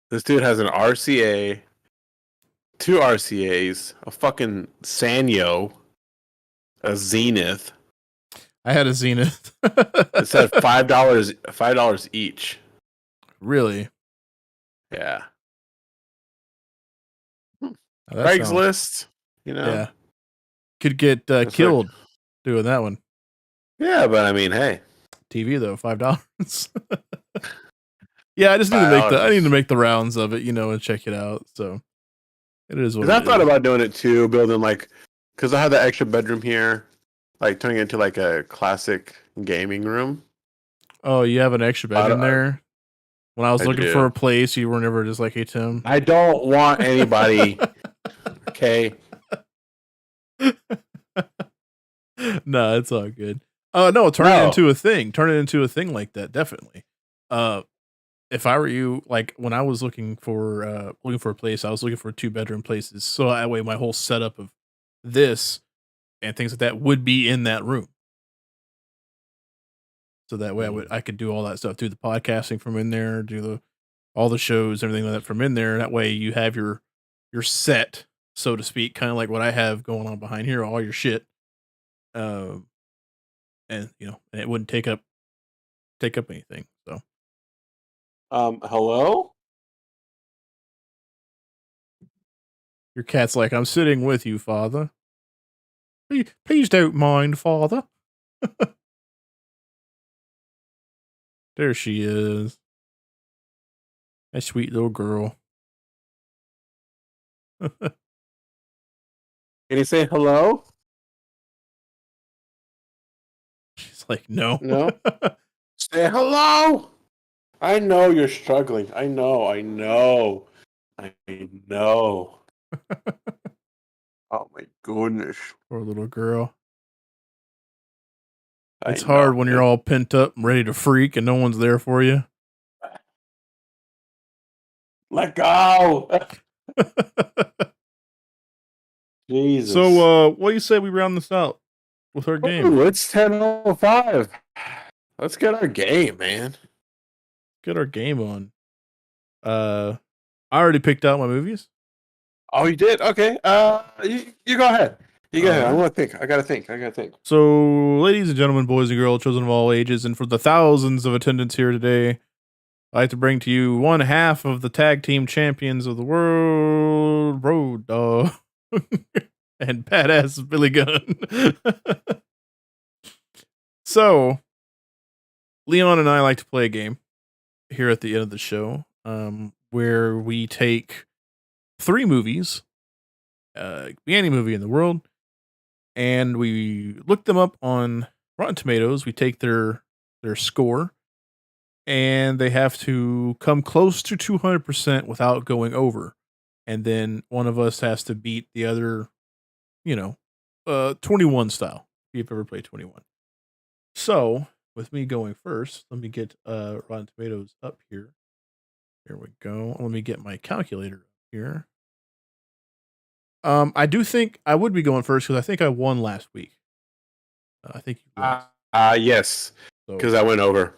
this dude has an RCA, two RCAs, a fucking Sanyo, a Zenith. I had a Zenith. It said $5 each. Really? Yeah. Oh, that sounds- Craigslist, you know. Yeah. Could get It's killed doing that one. Yeah, but I mean, hey, TV though, $5. Yeah, I just need to make I need to make the rounds of it, and check it out. So it is what 'cause I it thought is. about doing it too, building like, because I have the extra bedroom here, like turning it into like a classic gaming room. Oh, you have an extra bedroom I- there? When I was I looking do. for a place, you were never just like, "Hey Tim." I don't want anybody. Okay, No, it's all good. No, turn it into a thing. Turn it into a thing like that. Definitely. If I were you, like when I was looking for a place, I was looking for 2-bedroom places. So that way, my whole setup of this and things like that would be in that room. So that way, I could do all that stuff, do the podcasting from in there, do all the shows, everything like that from in there. That way, you have your set, so to speak, kind of like what I have going on behind here, all your shit. Um, and and it wouldn't take up anything. So Hello? your cat's like, I'm sitting with you, father. Please don't mind, father. There she is. That sweet little girl. Can you say hello? She's like, no. No? Say hello! I know you're struggling. I know. Oh my goodness. Poor little girl. It's I hard know. when you're all pent up and ready to freak and no one's there for you. Let go! Jesus. So, what do you say we round this out with our game? Ooh, it's 10:05. Let's get our game, man. Get our game on. I already picked out my movies. Oh, you did? Okay. You go ahead. You go ahead. I'm gonna think. I gotta think. So, ladies and gentlemen, boys and girls, children of all ages, and for the thousands of attendants here today, I'd like to bring to you one half of the tag team champions of the world, Road Dogg and Badass Billy Gunn. So, Leon and I like to play a game here at the end of the show, where we take 3 movies, any movie in the world, and we look them up on Rotten Tomatoes. We take their score, and they have to come close to 200% without going over. And then one of us has to beat the other, 21 style, if you've ever played 21. So, with me going first, let me get Rotten Tomatoes up here. Here we go. Let me get my calculator up here. I do think I would be going first because I think I won last week. I think you lost. Yes. So, Because I went over.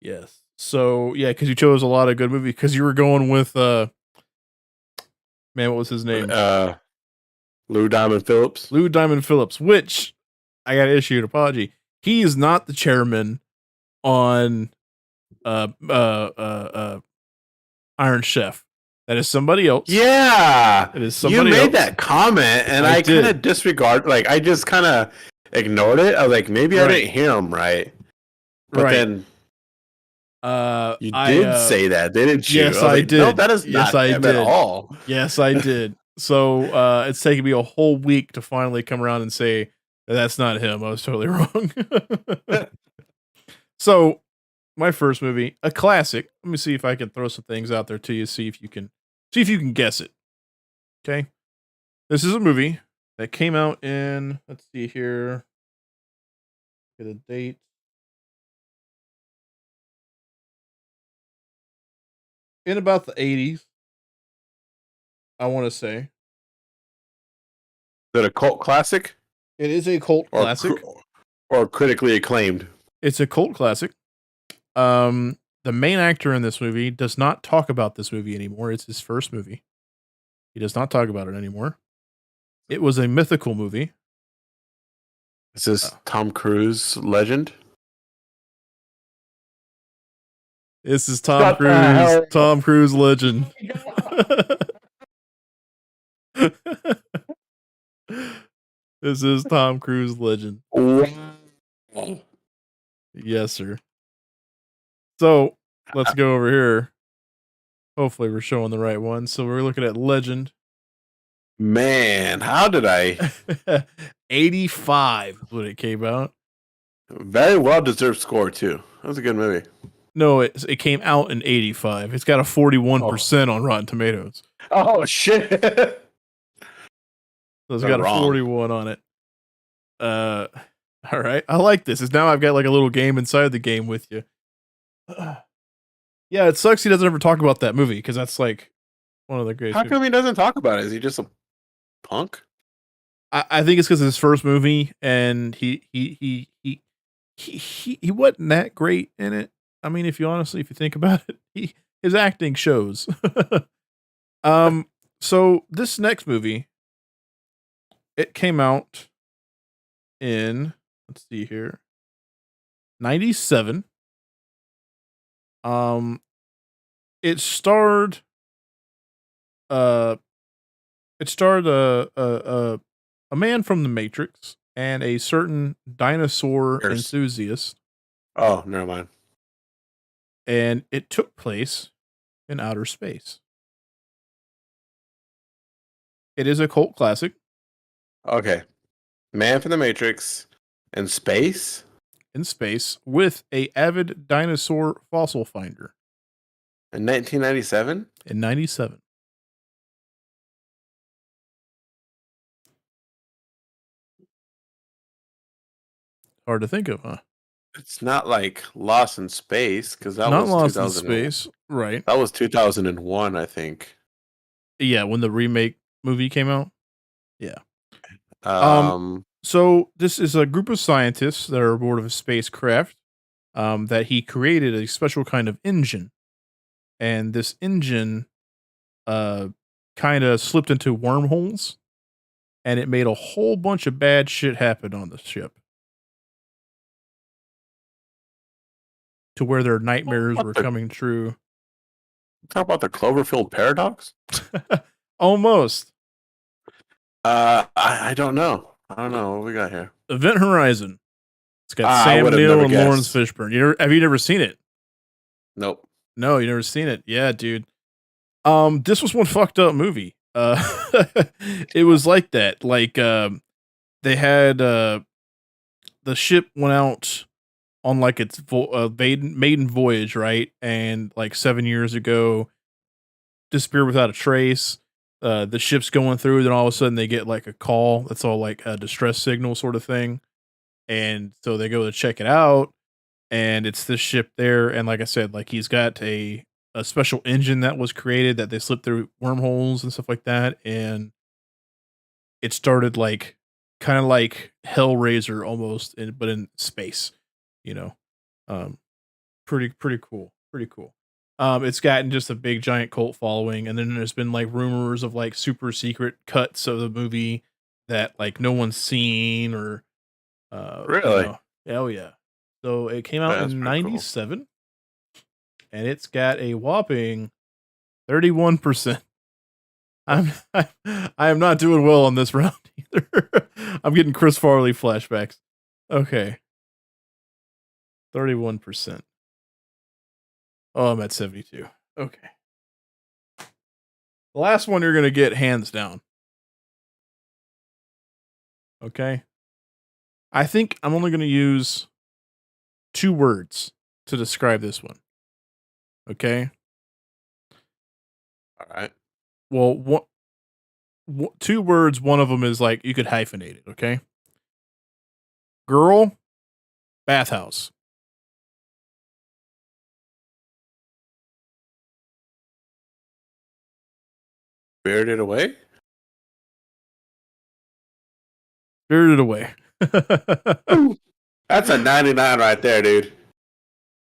yes. So, yeah, because you chose a lot of good movies. Because you were going with, man, what was his name? Lou Diamond Phillips. Lou Diamond Phillips, which I got to issue an apology. He is not the chairman on Iron Chef. That is somebody else. Yeah. It is somebody else. You made that comment, and I kind of disregard. Like, I just kind of ignored it. I was like, maybe I didn't hear him right. But then you did say that, didn't you? Yes, I did. No, that is not him at all. Yes, I did. So it's taken me a whole week to finally come around and say that's not him. I was totally wrong. So my first movie, a classic. Let me see if I can throw some things out there to you. See if you can guess it. Okay. This is a movie that came out in, let's see here. Get a date. In about the 80s, I want to say. Is it a cult classic? It is a cult classic. Or critically acclaimed? It's a cult classic. The main actor in this movie does not talk about this movie anymore. It's his first movie. He does not talk about it anymore. It was a mythical movie. Is this Tom Cruise Legend? This is Tom Cruise. Tom Cruise Legend. This is Tom Cruise Legend. Yes, sir. So let's go over here. Hopefully, we're showing the right one. So we're looking at Legend. Man, how did I? 85 when it came out. Very well deserved score too. That was a good movie. No, it came out in 85. It's got a 41% on Rotten Tomatoes. Oh shit! So it's got a 41 on it. All right. I like this. Is now I've got like a little game inside the game with you. Yeah, it sucks he doesn't ever talk about that movie because that's like one of the greatest How movies. come he doesn't talk about it? Is he just a punk? I think it's because it's his first movie and he wasn't that great in it. I mean, if you think about it, his acting shows. um, so this next movie, it came out in, let's see here, 97. Um, it starred uh a man from the Matrix and a certain dinosaur Years. enthusiast, Oh, never mind. and it took place in outer space. It is a cult classic. Okay. Man from the Matrix in space? In space with a avid dinosaur fossil finder In 1997? in 97. Hard to think of, huh? It's not like Lost in Space, because that Not was Lost in 2001. Space, right? That was 2001, I think. Yeah, when the remake movie came out. Yeah. Um, So this is a group of scientists that are aboard of a spacecraft. That he created a special kind of engine, and this engine, uh, kind of slipped into wormholes, and it made a whole bunch of bad shit happen on the ship, to where their nightmares what were the coming true. talk about the Cloverfield paradox? Almost. I don't know. I don't know what we got here. Event Horizon. It's got I Sam would have Neill never and Lawrence guessed. Fishburne. Have you never seen it? Nope. No, you never seen it. Yeah, dude. This was one fucked up movie. It was like that. Like, they had the ship went out on like its maiden voyage, right? And like 7 years ago, disappeared without a trace. The ship's going through, then all of a sudden they get like a call. That's all like a distress signal sort of thing. And so they go to check it out, and it's this ship there. And like I said, like he's got a special engine that was created that they slip through wormholes and stuff like that. And it started like kind of like Hellraiser almost, but in space, you know. Um, pretty cool, pretty cool. It's gotten just a big giant cult following, and then there's been like rumors of like super secret cuts of the movie that like no one's seen or Really? hell yeah. So it came out That's in pretty cool. 97, and it's got a whopping 31%. I am not doing well on this round either. I'm getting Chris Farley flashbacks. Okay. 31%. Oh, I'm at 72. Okay. The last one you're going to get hands down. Okay. I think I'm only going to use 2 words to describe this one. Okay. All right. Well, 2 words. One of them is like you could hyphenate it. Okay. Girl, bathhouse. Spirited Away? Spirited Away. That's a 99 right there, dude.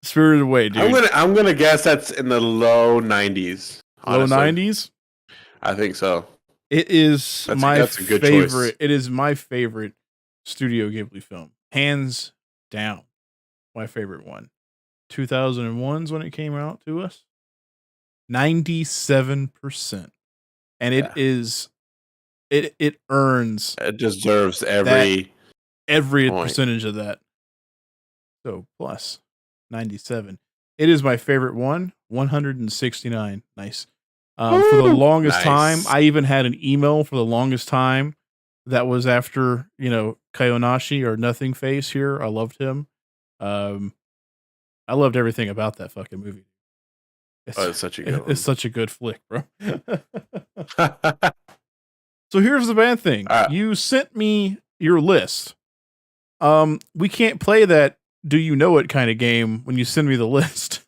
Spirited Away, dude. I'm gonna guess that's in the low 90s. Low Honestly. 90s. I think so. It is That's a good favorite. choice. It is my favorite Studio Ghibli film, hands down. My favorite one. 2001's when it came out to us. 97%, and it is it earns It deserves every point. percentage of that. So plus 97. It is my favorite one. 169. Nice. For the longest time, Nice. I even had an email for the longest time that was after, Kayonashi or Nothing Face here. I loved him. I loved everything about that fucking movie. It's such a good one. It's such a good flick, bro. So here's the bad thing. You sent me your list We can't play that do you know it kind of game when you send me the list.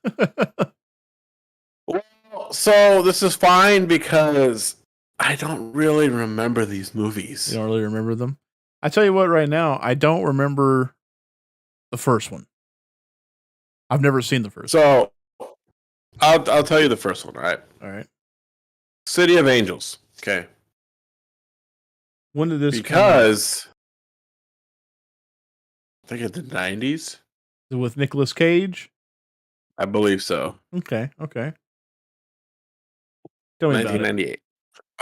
Well, so this is fine because I don't really remember these You movies. don't really remember them? I tell you what, right now, I don't remember the first one. I've never seen the first one. So I'll tell you the first one, all right? All right. City of Angels. Okay. When did this come out? Because I think it's the 90s. Is it with Nicolas Cage? I believe so. Okay. Tell me about it. 1998.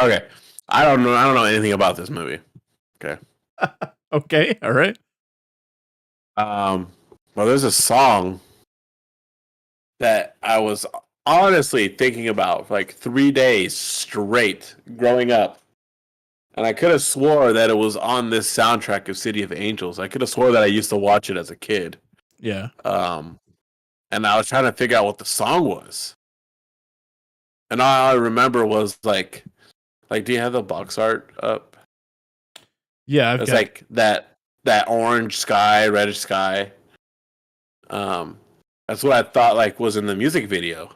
Okay. I don't know anything about this movie. Okay. Okay. All right. Well, there's a song that I was honestly thinking about for like 3 days straight growing up. And I could have swore that it was on this soundtrack of City of Angels. I could have swore that I used to watch it as a kid. Yeah. And I was trying to figure out what the song was. And all I remember was like, do you have the box art up? Yeah. It's like that orange sky, reddish sky. That's what I thought like was in the music video.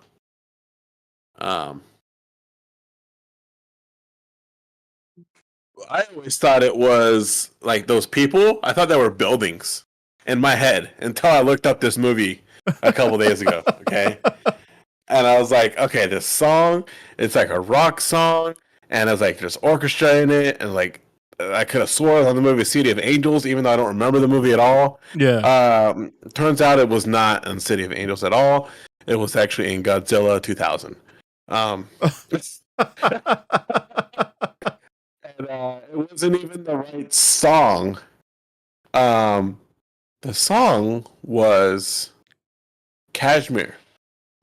I always thought it was like those people. I thought they were buildings in my head until I looked up this movie a couple days ago. Okay. And I was like, okay, this song, it's like a rock song. And I was like, there's orchestra in it. And like, I could have sworn it was on the movie City of Angels, even though I don't remember the movie at all. Yeah. Turns out it was not in City of Angels at all. It was actually in Godzilla 2000. And it wasn't even the right song. The song was Kashmir.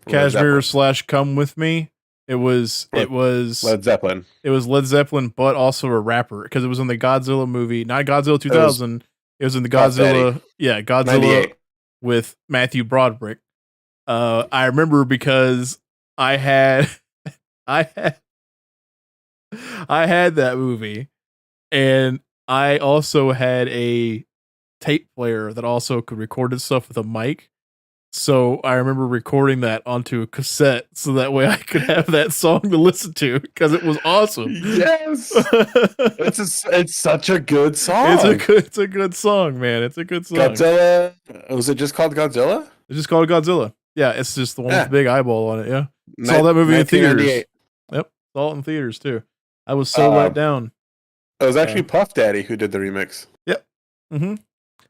Kashmir / Come With Me. It was Led Zeppelin. It was Led Zeppelin, but also a rapper because it was in the Godzilla movie, not Godzilla 2000. It was in the Godzilla, Godzilla 98. with Matthew Broderick. I remember because I had that movie, and I also had a tape player that also could record stuff with a mic. So I remember recording that onto a cassette so that way I could have that song to listen to because it was awesome. Yes. It's such a good song. It's a good song, man. It's a good song. Godzilla. Was it just called Godzilla? It's just called Godzilla. Yeah, it's just the one with the big eyeball on it. Yeah. Saw that movie in theaters. Yep. Saw it in theaters too. I was so let down. It was actually Puff Daddy who did the remix. Yep. Mm-hmm.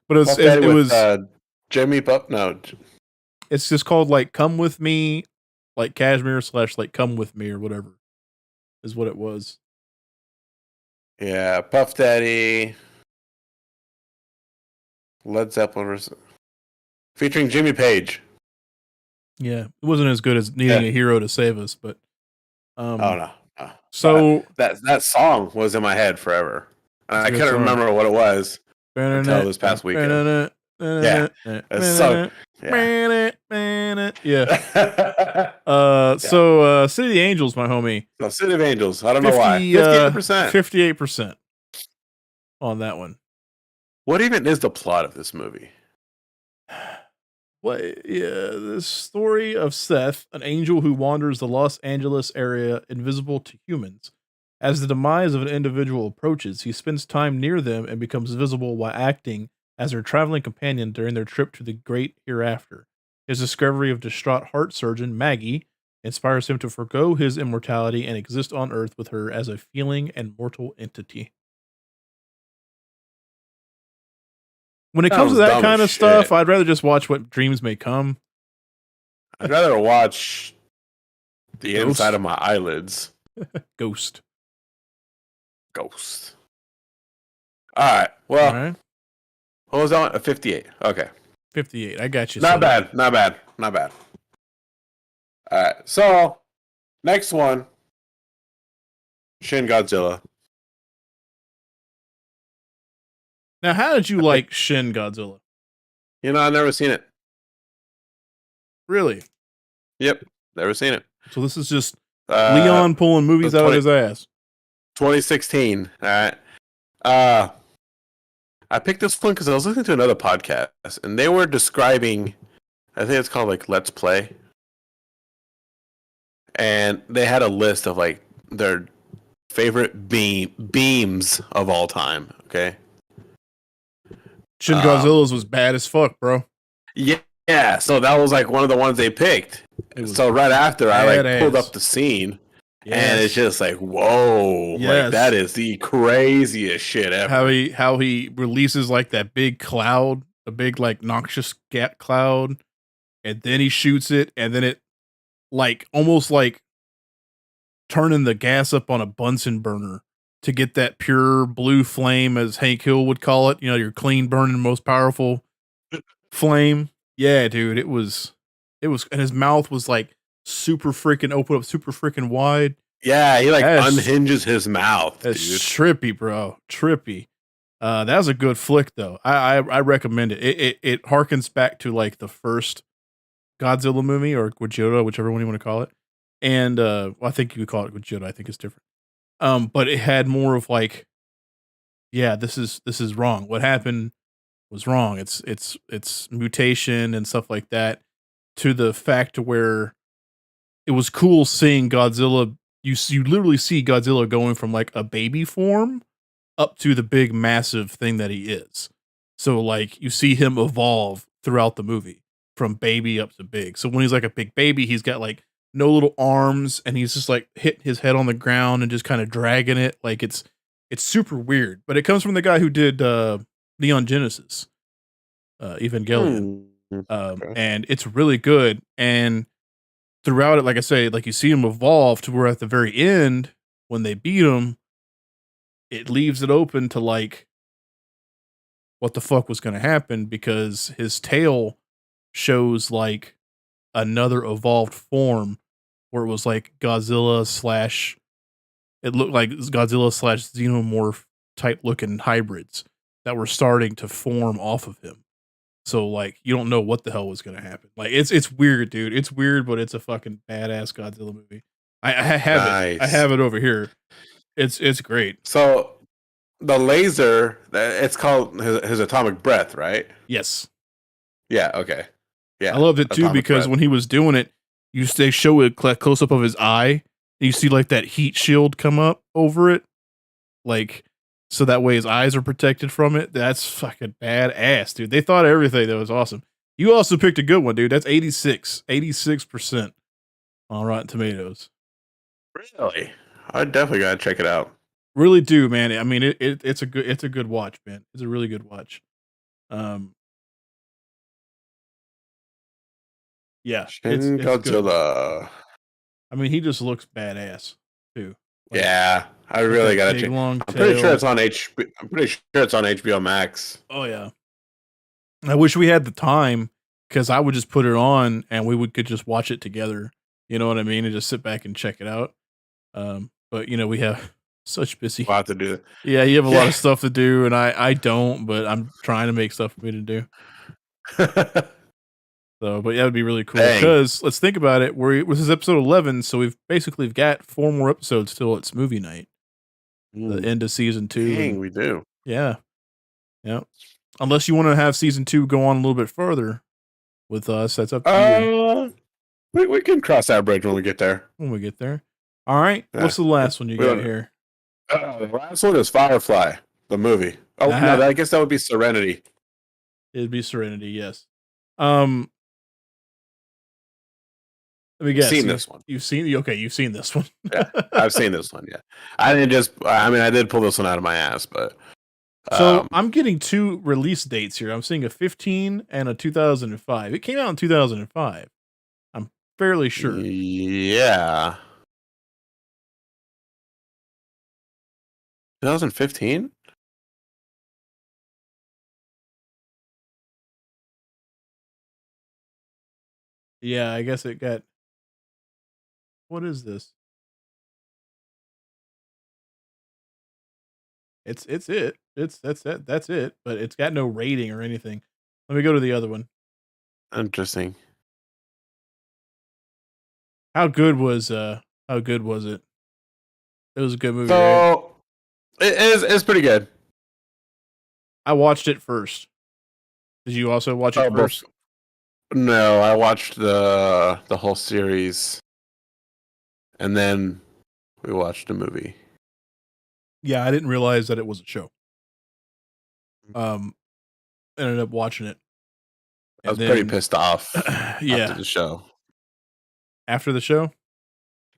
But it was Jimmy Puff. No. It's just called like Come With Me, like Kashmir / like Come With Me or whatever is what it was. Yeah, Puff Daddy, Led Zeppelin, featuring Jimmy Page. Yeah, it wasn't as good as Needing a Hero to Save Us, but oh no. So that song was in my head forever, and I couldn't remember what it was until this past weekend. Yeah, so yeah. So City of the Angels, my homie. So City of Angels. I don't know why. 58%. 58% on that one. What even is the plot of this movie? The story of Seth, an angel who wanders the Los Angeles area invisible to humans. As the demise of an individual approaches, he spends time near them and becomes visible while acting as their traveling companion during their trip to the great hereafter. His discovery of distraught heart surgeon Maggie inspires him to forgo his immortality and exist on Earth with her as a feeling and mortal entity. When it comes to that kind of stuff, I'd rather just watch What Dreams May Come. I'd rather watch the inside of my eyelids. Ghost. All right. Well, what was that? A 58. Okay. 58. I got you. Not bad. All right. So, next one. Shin Godzilla. Now, how did you like Shin Godzilla? I've never seen it. Really? Yep. Never seen it. So this is just Leon pulling movies out of his ass. 2016. All right. I I picked this one because I was listening to another podcast, and they were describing. I think it's called like Let's Play, and they had a list of like their favorite beams of all time. Okay. Shin Godzilla's was bad as fuck, bro. Yeah. So that was like one of the ones they picked. So right after, I like pulled up the scene, and it's just like, whoa, like that is the craziest shit ever. How he releases like that big cloud, a big like noxious gas cloud, and then he shoots it, and then it like almost like turning the gas up on a Bunsen burner to get that pure blue flame, as Hank Hill would call it. You know, your clean burning, most powerful flame. Yeah, dude, it was, and his mouth was like super freaking open up, super freaking wide. Yeah, he like unhinges his mouth. That's trippy, bro. Trippy. That was a good flick, though. I recommend it. It harkens back to like the first Godzilla movie or Gojira, whichever one you want to call it. And well, I think you could call it Gojira. I think it's different. But it had more of like, yeah, this is wrong. What happened was wrong. It's mutation and stuff like that. To the fact where it was cool seeing Godzilla. You literally see Godzilla going from like a baby form up to the big massive thing that he is. So like you see him evolve throughout the movie from baby up to big. So when he's like a big baby, he's got like no little arms and he's just like hitting his head on the ground and just kind of dragging it. Like it's super weird. But it comes from the guy who did Neon Genesis, Evangelion. And it's really good. And throughout it, like I say, like you see him evolve to where at the very end, when they beat him, it leaves it open to like what the fuck was going to happen, because his tail shows like another evolved form where it was like Godzilla slash, it looked like Godzilla slash xenomorph type looking hybrids that were starting to form off of him. So like you don't know what the hell was going to happen. Like it's weird, dude. It's weird, but it's a fucking badass Godzilla movie. I have it. I have it over here. It's great. So the laser, it's called his atomic breath, right? Yes. Yeah. Okay. Yeah. I loved it too because when he was doing it, they show a close up of his eye, and you see like that heat shield come up over it, like so that way his eyes are protected from it. That's fucking badass, dude. They thought of everything. That was awesome. You also picked a good one, dude. That's 86% on Rotten Tomatoes. Really? I definitely gotta check it out. Really do, man. I mean, it's a good watch, man. It's a really good watch. Yeah, Shin Godzilla. Good. I mean, he just looks badass too. Like, yeah, I really gotta check. I'm pretty sure it's on I'm pretty sure it's on HBO Max. Oh yeah. I wish we had the time, because I would just put it on and we could just watch it together. You know what I mean? And just sit back and check it out. But you know, we have such busy. A lot to do. Yeah, you have a lot of stuff to do, and I don't. But I'm trying to make stuff for me to do. So, but yeah, it'd be really cool, because let's think about it. This is episode 11, so we've basically got 4 more episodes till it's movie night. The end of season 2. Dang, we do. Yeah. Unless you want to have season 2 go on a little bit further with us, that's up to you. We can cross that bridge when we get there. All right. Yeah. What's the last one you got here? The last one is Firefly, the movie. Oh, no, I guess that would be Serenity. It'd be Serenity, yes. Let me guess. Seen this one. You've seen this one. Yeah, I've seen this one, yeah. I did pull this one out of my ass, but so I'm getting 2 release dates here. I'm seeing a 15 and a 2005. It came out in 2005. I'm fairly sure. Yeah. 2015? Yeah, I guess it got. What is this? That's it. That's it. But it's got no rating or anything. Let me go to the other one. Interesting. How good was it? It was a good movie. So right? It's pretty good. I watched it first. Did you also watch it Oh, first? no, I watched the whole series, and then we watched a movie. Yeah, I didn't realize that it was a show. Um, ended up watching it, I and was pretty then pissed off after yeah, the show, after the show,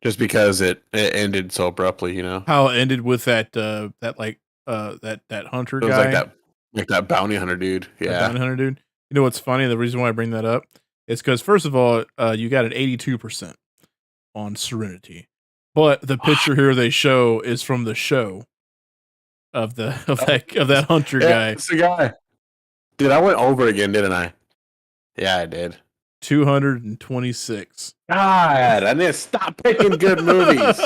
just because it ended so abruptly. You know, how it ended with that hunter it was guy, like that bounty hunter dude. that Yeah. bounty hunter dude. You know what's funny? The reason why I bring that up is because first of all, you got an 82% on Serenity, but the picture here they show is from the show of the of that hunter Yeah, guy. it's the guy. Dude, I went over again, didn't I? Yeah, I did. 226. God, I need to stop picking good movies.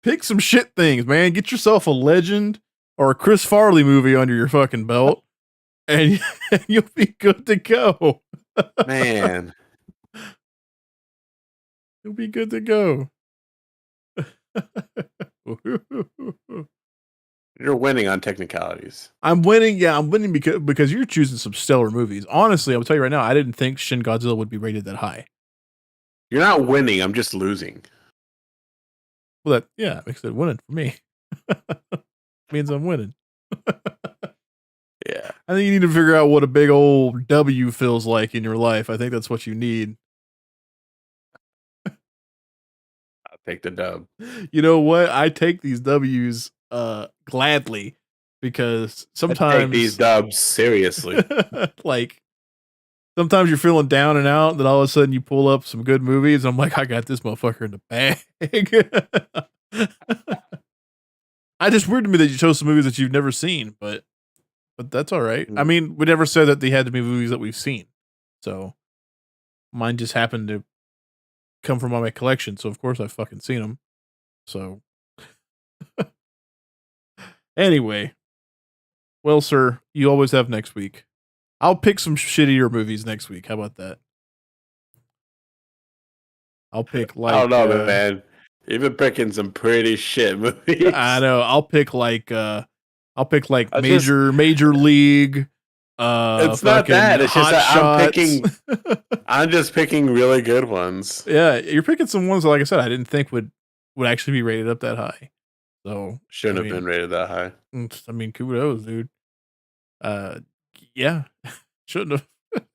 Pick some shit things, man. Get yourself a Legend or a Chris Farley movie under your fucking belt, and you'll be good to go. Man, You'll be good to go. you're winning on technicalities. I'm winning. Yeah, I'm winning because you're choosing some stellar movies. Honestly, I'll tell you right now, I didn't think Shin Godzilla would be rated that high. You're not winning. I'm just losing. Well, that makes it winning for me. Means I'm winning. Yeah, I think you need to figure out what a big old W feels like in your life. I think that's what you need. I'll take the dub. You know what? I take these W's gladly because I take these sometimes dubs seriously. like sometimes you're feeling down and out, then all of a sudden you pull up some good movies. I'm like, I got this motherfucker in the bag. I just weird to me that you chose some movies that you've never seen, but that's all right. I mean, we never said that they had to be movies that we've seen. So mine just happened to come from my collection, so of course I've fucking seen them. So anyway, well, sir, you always have next week. I'll pick some shittier movies next week. How about that? I'll pick I don't know, like man. You've been picking some pretty shit movies. I know. I'll pick like I just, major league it's not fucking that. It's just hot that shots. I'm just picking really good ones. Yeah, you're picking some ones that, like I said, I didn't think would actually be rated up that high. So Shouldn't I have been mean, rated that high. kudos, dude. Uh, yeah, shouldn't have.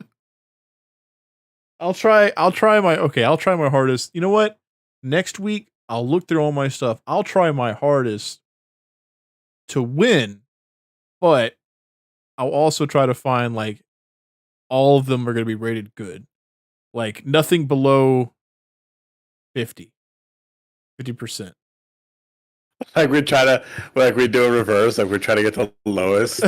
I'll try my hardest. You know what? Next week I'll look through all my stuff. I'll try my hardest to win, but I'll also try to find like all of them are going to be rated good. Like nothing below 50%. Like we do a reverse, like we're trying to get the lowest.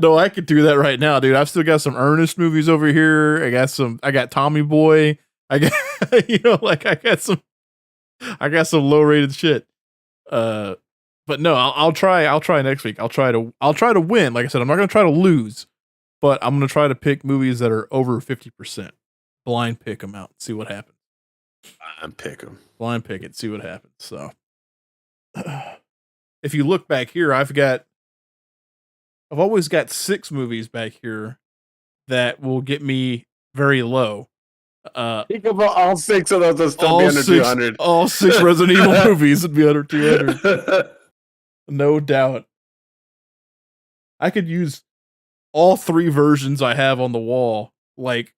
No, I could do that right now, dude. I've still got some Ernest movies over here. I got Tommy Boy. I got I got some low rated shit. But no, I'll try next week. I'll try to win. Like I said, I'm not gonna try to lose, but I'm gonna try to pick movies that are over 50%. Blind pick them out, see what happens. I'm picking. Blind pick it, see what happens. So if you look back here, I've always got 6 movies back here that will get me very low. Think about all 6 of those will still be under 200. All 6 Resident Evil movies would be under 200. No doubt. I could use all 3 versions I have on the wall. Like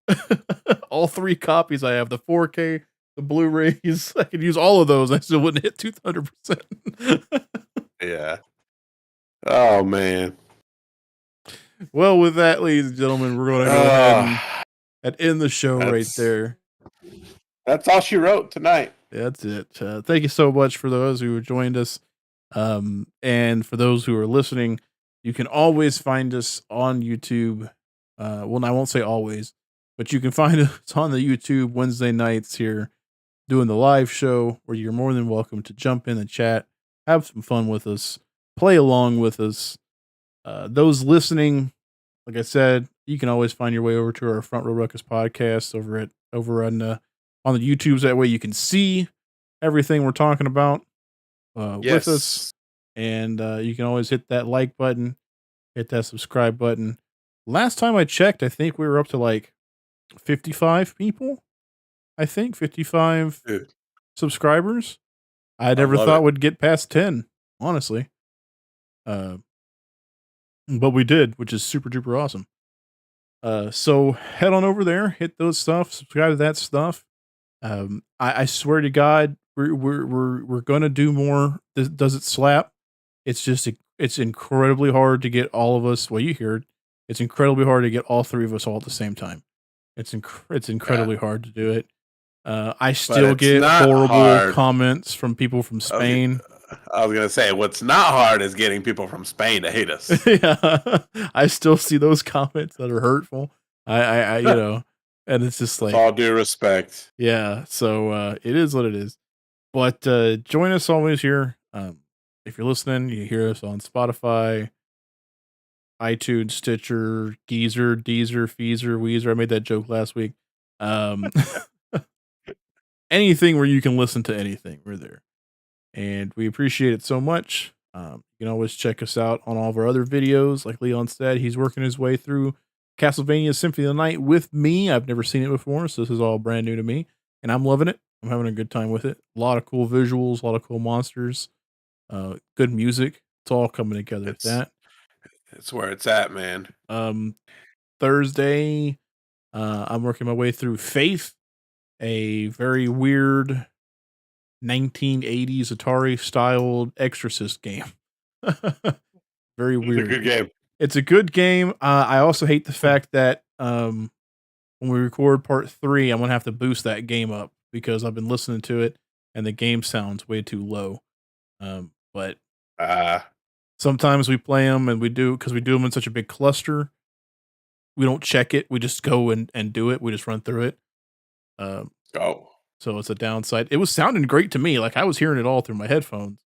all 3 copies I have, the 4K, the Blu-rays. I could use all of those. I still wouldn't hit 200%. Yeah. Oh man. Well, with that, ladies and gentlemen, we're going to go ahead and end the show right there. That's all she wrote tonight. That's it. Thank you so much for those who joined us. And for those who are listening, you can always find us on YouTube. Well, I won't say always, but you can find us on the YouTube Wednesday nights here doing the live show where you're more than welcome to jump in the chat, have some fun with us, play along with us. Those listening, like I said, you can always find your way over to our Front Row Ruckus podcast over on the YouTubes. That way you can see everything we're talking about with us. And you can always hit that like button. hit that subscribe button. Last time I checked, I think we were up to like 55 people. I think 55 Dude, subscribers. I I never love thought it. we'd get past 10, honestly. Uh, but we did, which is super duper awesome. So head on over there, hit those stuff, subscribe to that stuff. I swear to God, we're gonna do more. Does it slap? It's just it's incredibly hard to get all of us. Well, you hear it. It's incredibly hard to get all three of us all at the same time. It's Yeah. incredibly hard to do it. I But still it's get not horrible hard. comments from people from I was, Spain. I was gonna say what's not hard is getting people from Spain to hate us. Yeah, I still see those comments that are hurtful. You know, and it's just With like, all due respect. yeah. So it is what it is. But join us always here. If you're listening, you hear us on Spotify, iTunes, Stitcher, Geezer, Deezer, Feezer, Weezer. I made that joke last week. Um, anything where you can listen to anything, we're there. And we appreciate it so much. You can always check us out on all of our other videos. Like Leon said, he's working his way through Castlevania Symphony of the Night with me. I've never seen it before, so this is all brand new to me. And I'm loving it. I'm having a good time with it. A lot of cool visuals, a lot of cool monsters, good music. It's all coming together with It's that. it's where it's at, man. Thursday, I'm working my way through Faith, a very weird 1980s Atari styled Exorcist game. Very It's a weird. good game. It's a good game. I also hate the fact that when we record part 3, I'm gonna have to boost that game up because I've been listening to it and the game sounds way too low. But sometimes we play them and we do because we do them in such a big cluster. We don't check it. We just go and do it. We just run through it. Go. So it's a downside. It was sounding great to me. Like I was hearing it all through my headphones.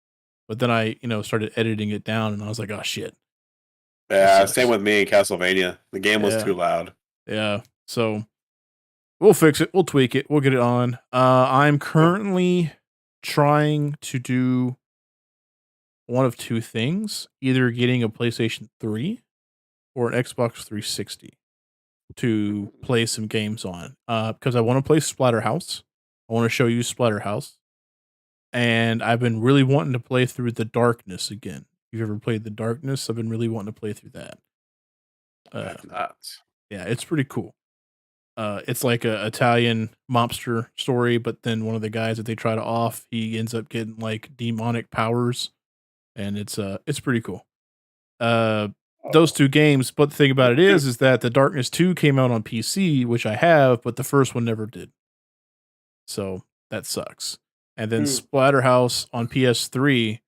But then I, started editing it down and I was like, oh shit. Yeah, same with me in Castlevania. The game was Yeah. too loud. Yeah. So we'll fix it. We'll tweak it. We'll get it on. I'm currently trying to do one of two things, either getting a PlayStation 3 or an Xbox 360 to play some games on. Because I want to play Splatterhouse. I want to show you Splatterhouse. And I've been really wanting to play through The Darkness again. If you've ever played The Darkness, I've been really wanting to play through that. That's nuts. Yeah, it's pretty cool. It's like a Italian mobster story, but then one of the guys that they try to off, he ends up getting like demonic powers, and it's pretty cool. Those two games, but the thing about it is that The Darkness 2 came out on PC, which I have, but the first one never did. So that sucks. And then Splatterhouse on PS3,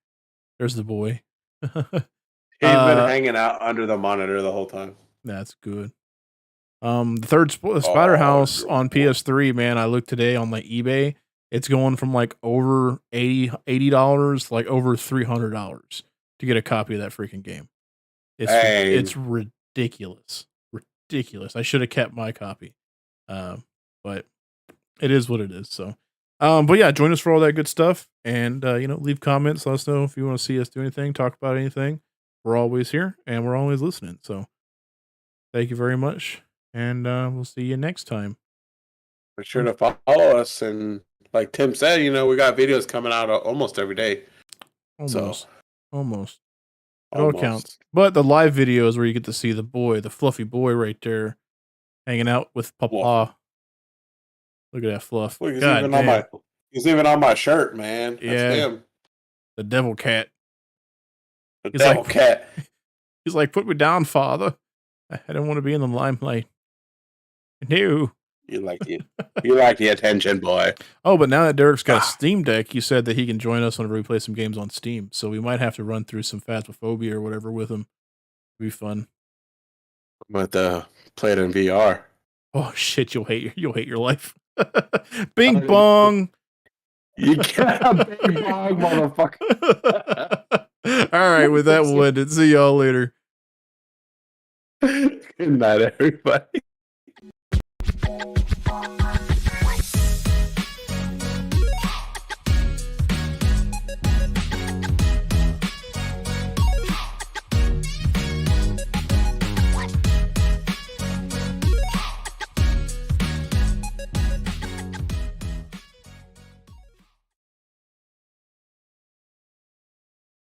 there's the boy. He's been hanging out under the monitor the whole time. That's good. The third Splatterhouse on PS3, man, I looked today on like eBay. It's going from like over $80 like over $300 to get a copy of that freaking game. It's ridiculous. Ridiculous. I should have kept my copy. But it is what it is. So but yeah, join us for all that good stuff. And leave comments, let us know if you want to see us do anything, talk about anything. We're always here and we're always listening. So thank you very much. And we'll see you next time. Make sure to follow us. And like Tim said, we got videos coming out almost every day. Almost. Almost. It all counts. But the live videos where you get to see the boy, the fluffy boy right there, hanging out with Papa. Look at that fluff. Look, he's even on my shirt, man. That's him. The devil cat. The devil cat. He's like, put me down, father. I don't want to be in the limelight. No. You like the attention, boy. Oh, but now that Derek's got a Steam Deck, you said that he can join us whenever we play some games on Steam. So we might have to run through some Phasmophobia or whatever with him. It'll be fun. I'm going to play it in VR. Oh shit! You'll hate your life. Bing bong. You got a bing bong, motherfucker. All right, with that, we'll end it. See y'all later. Good night, everybody.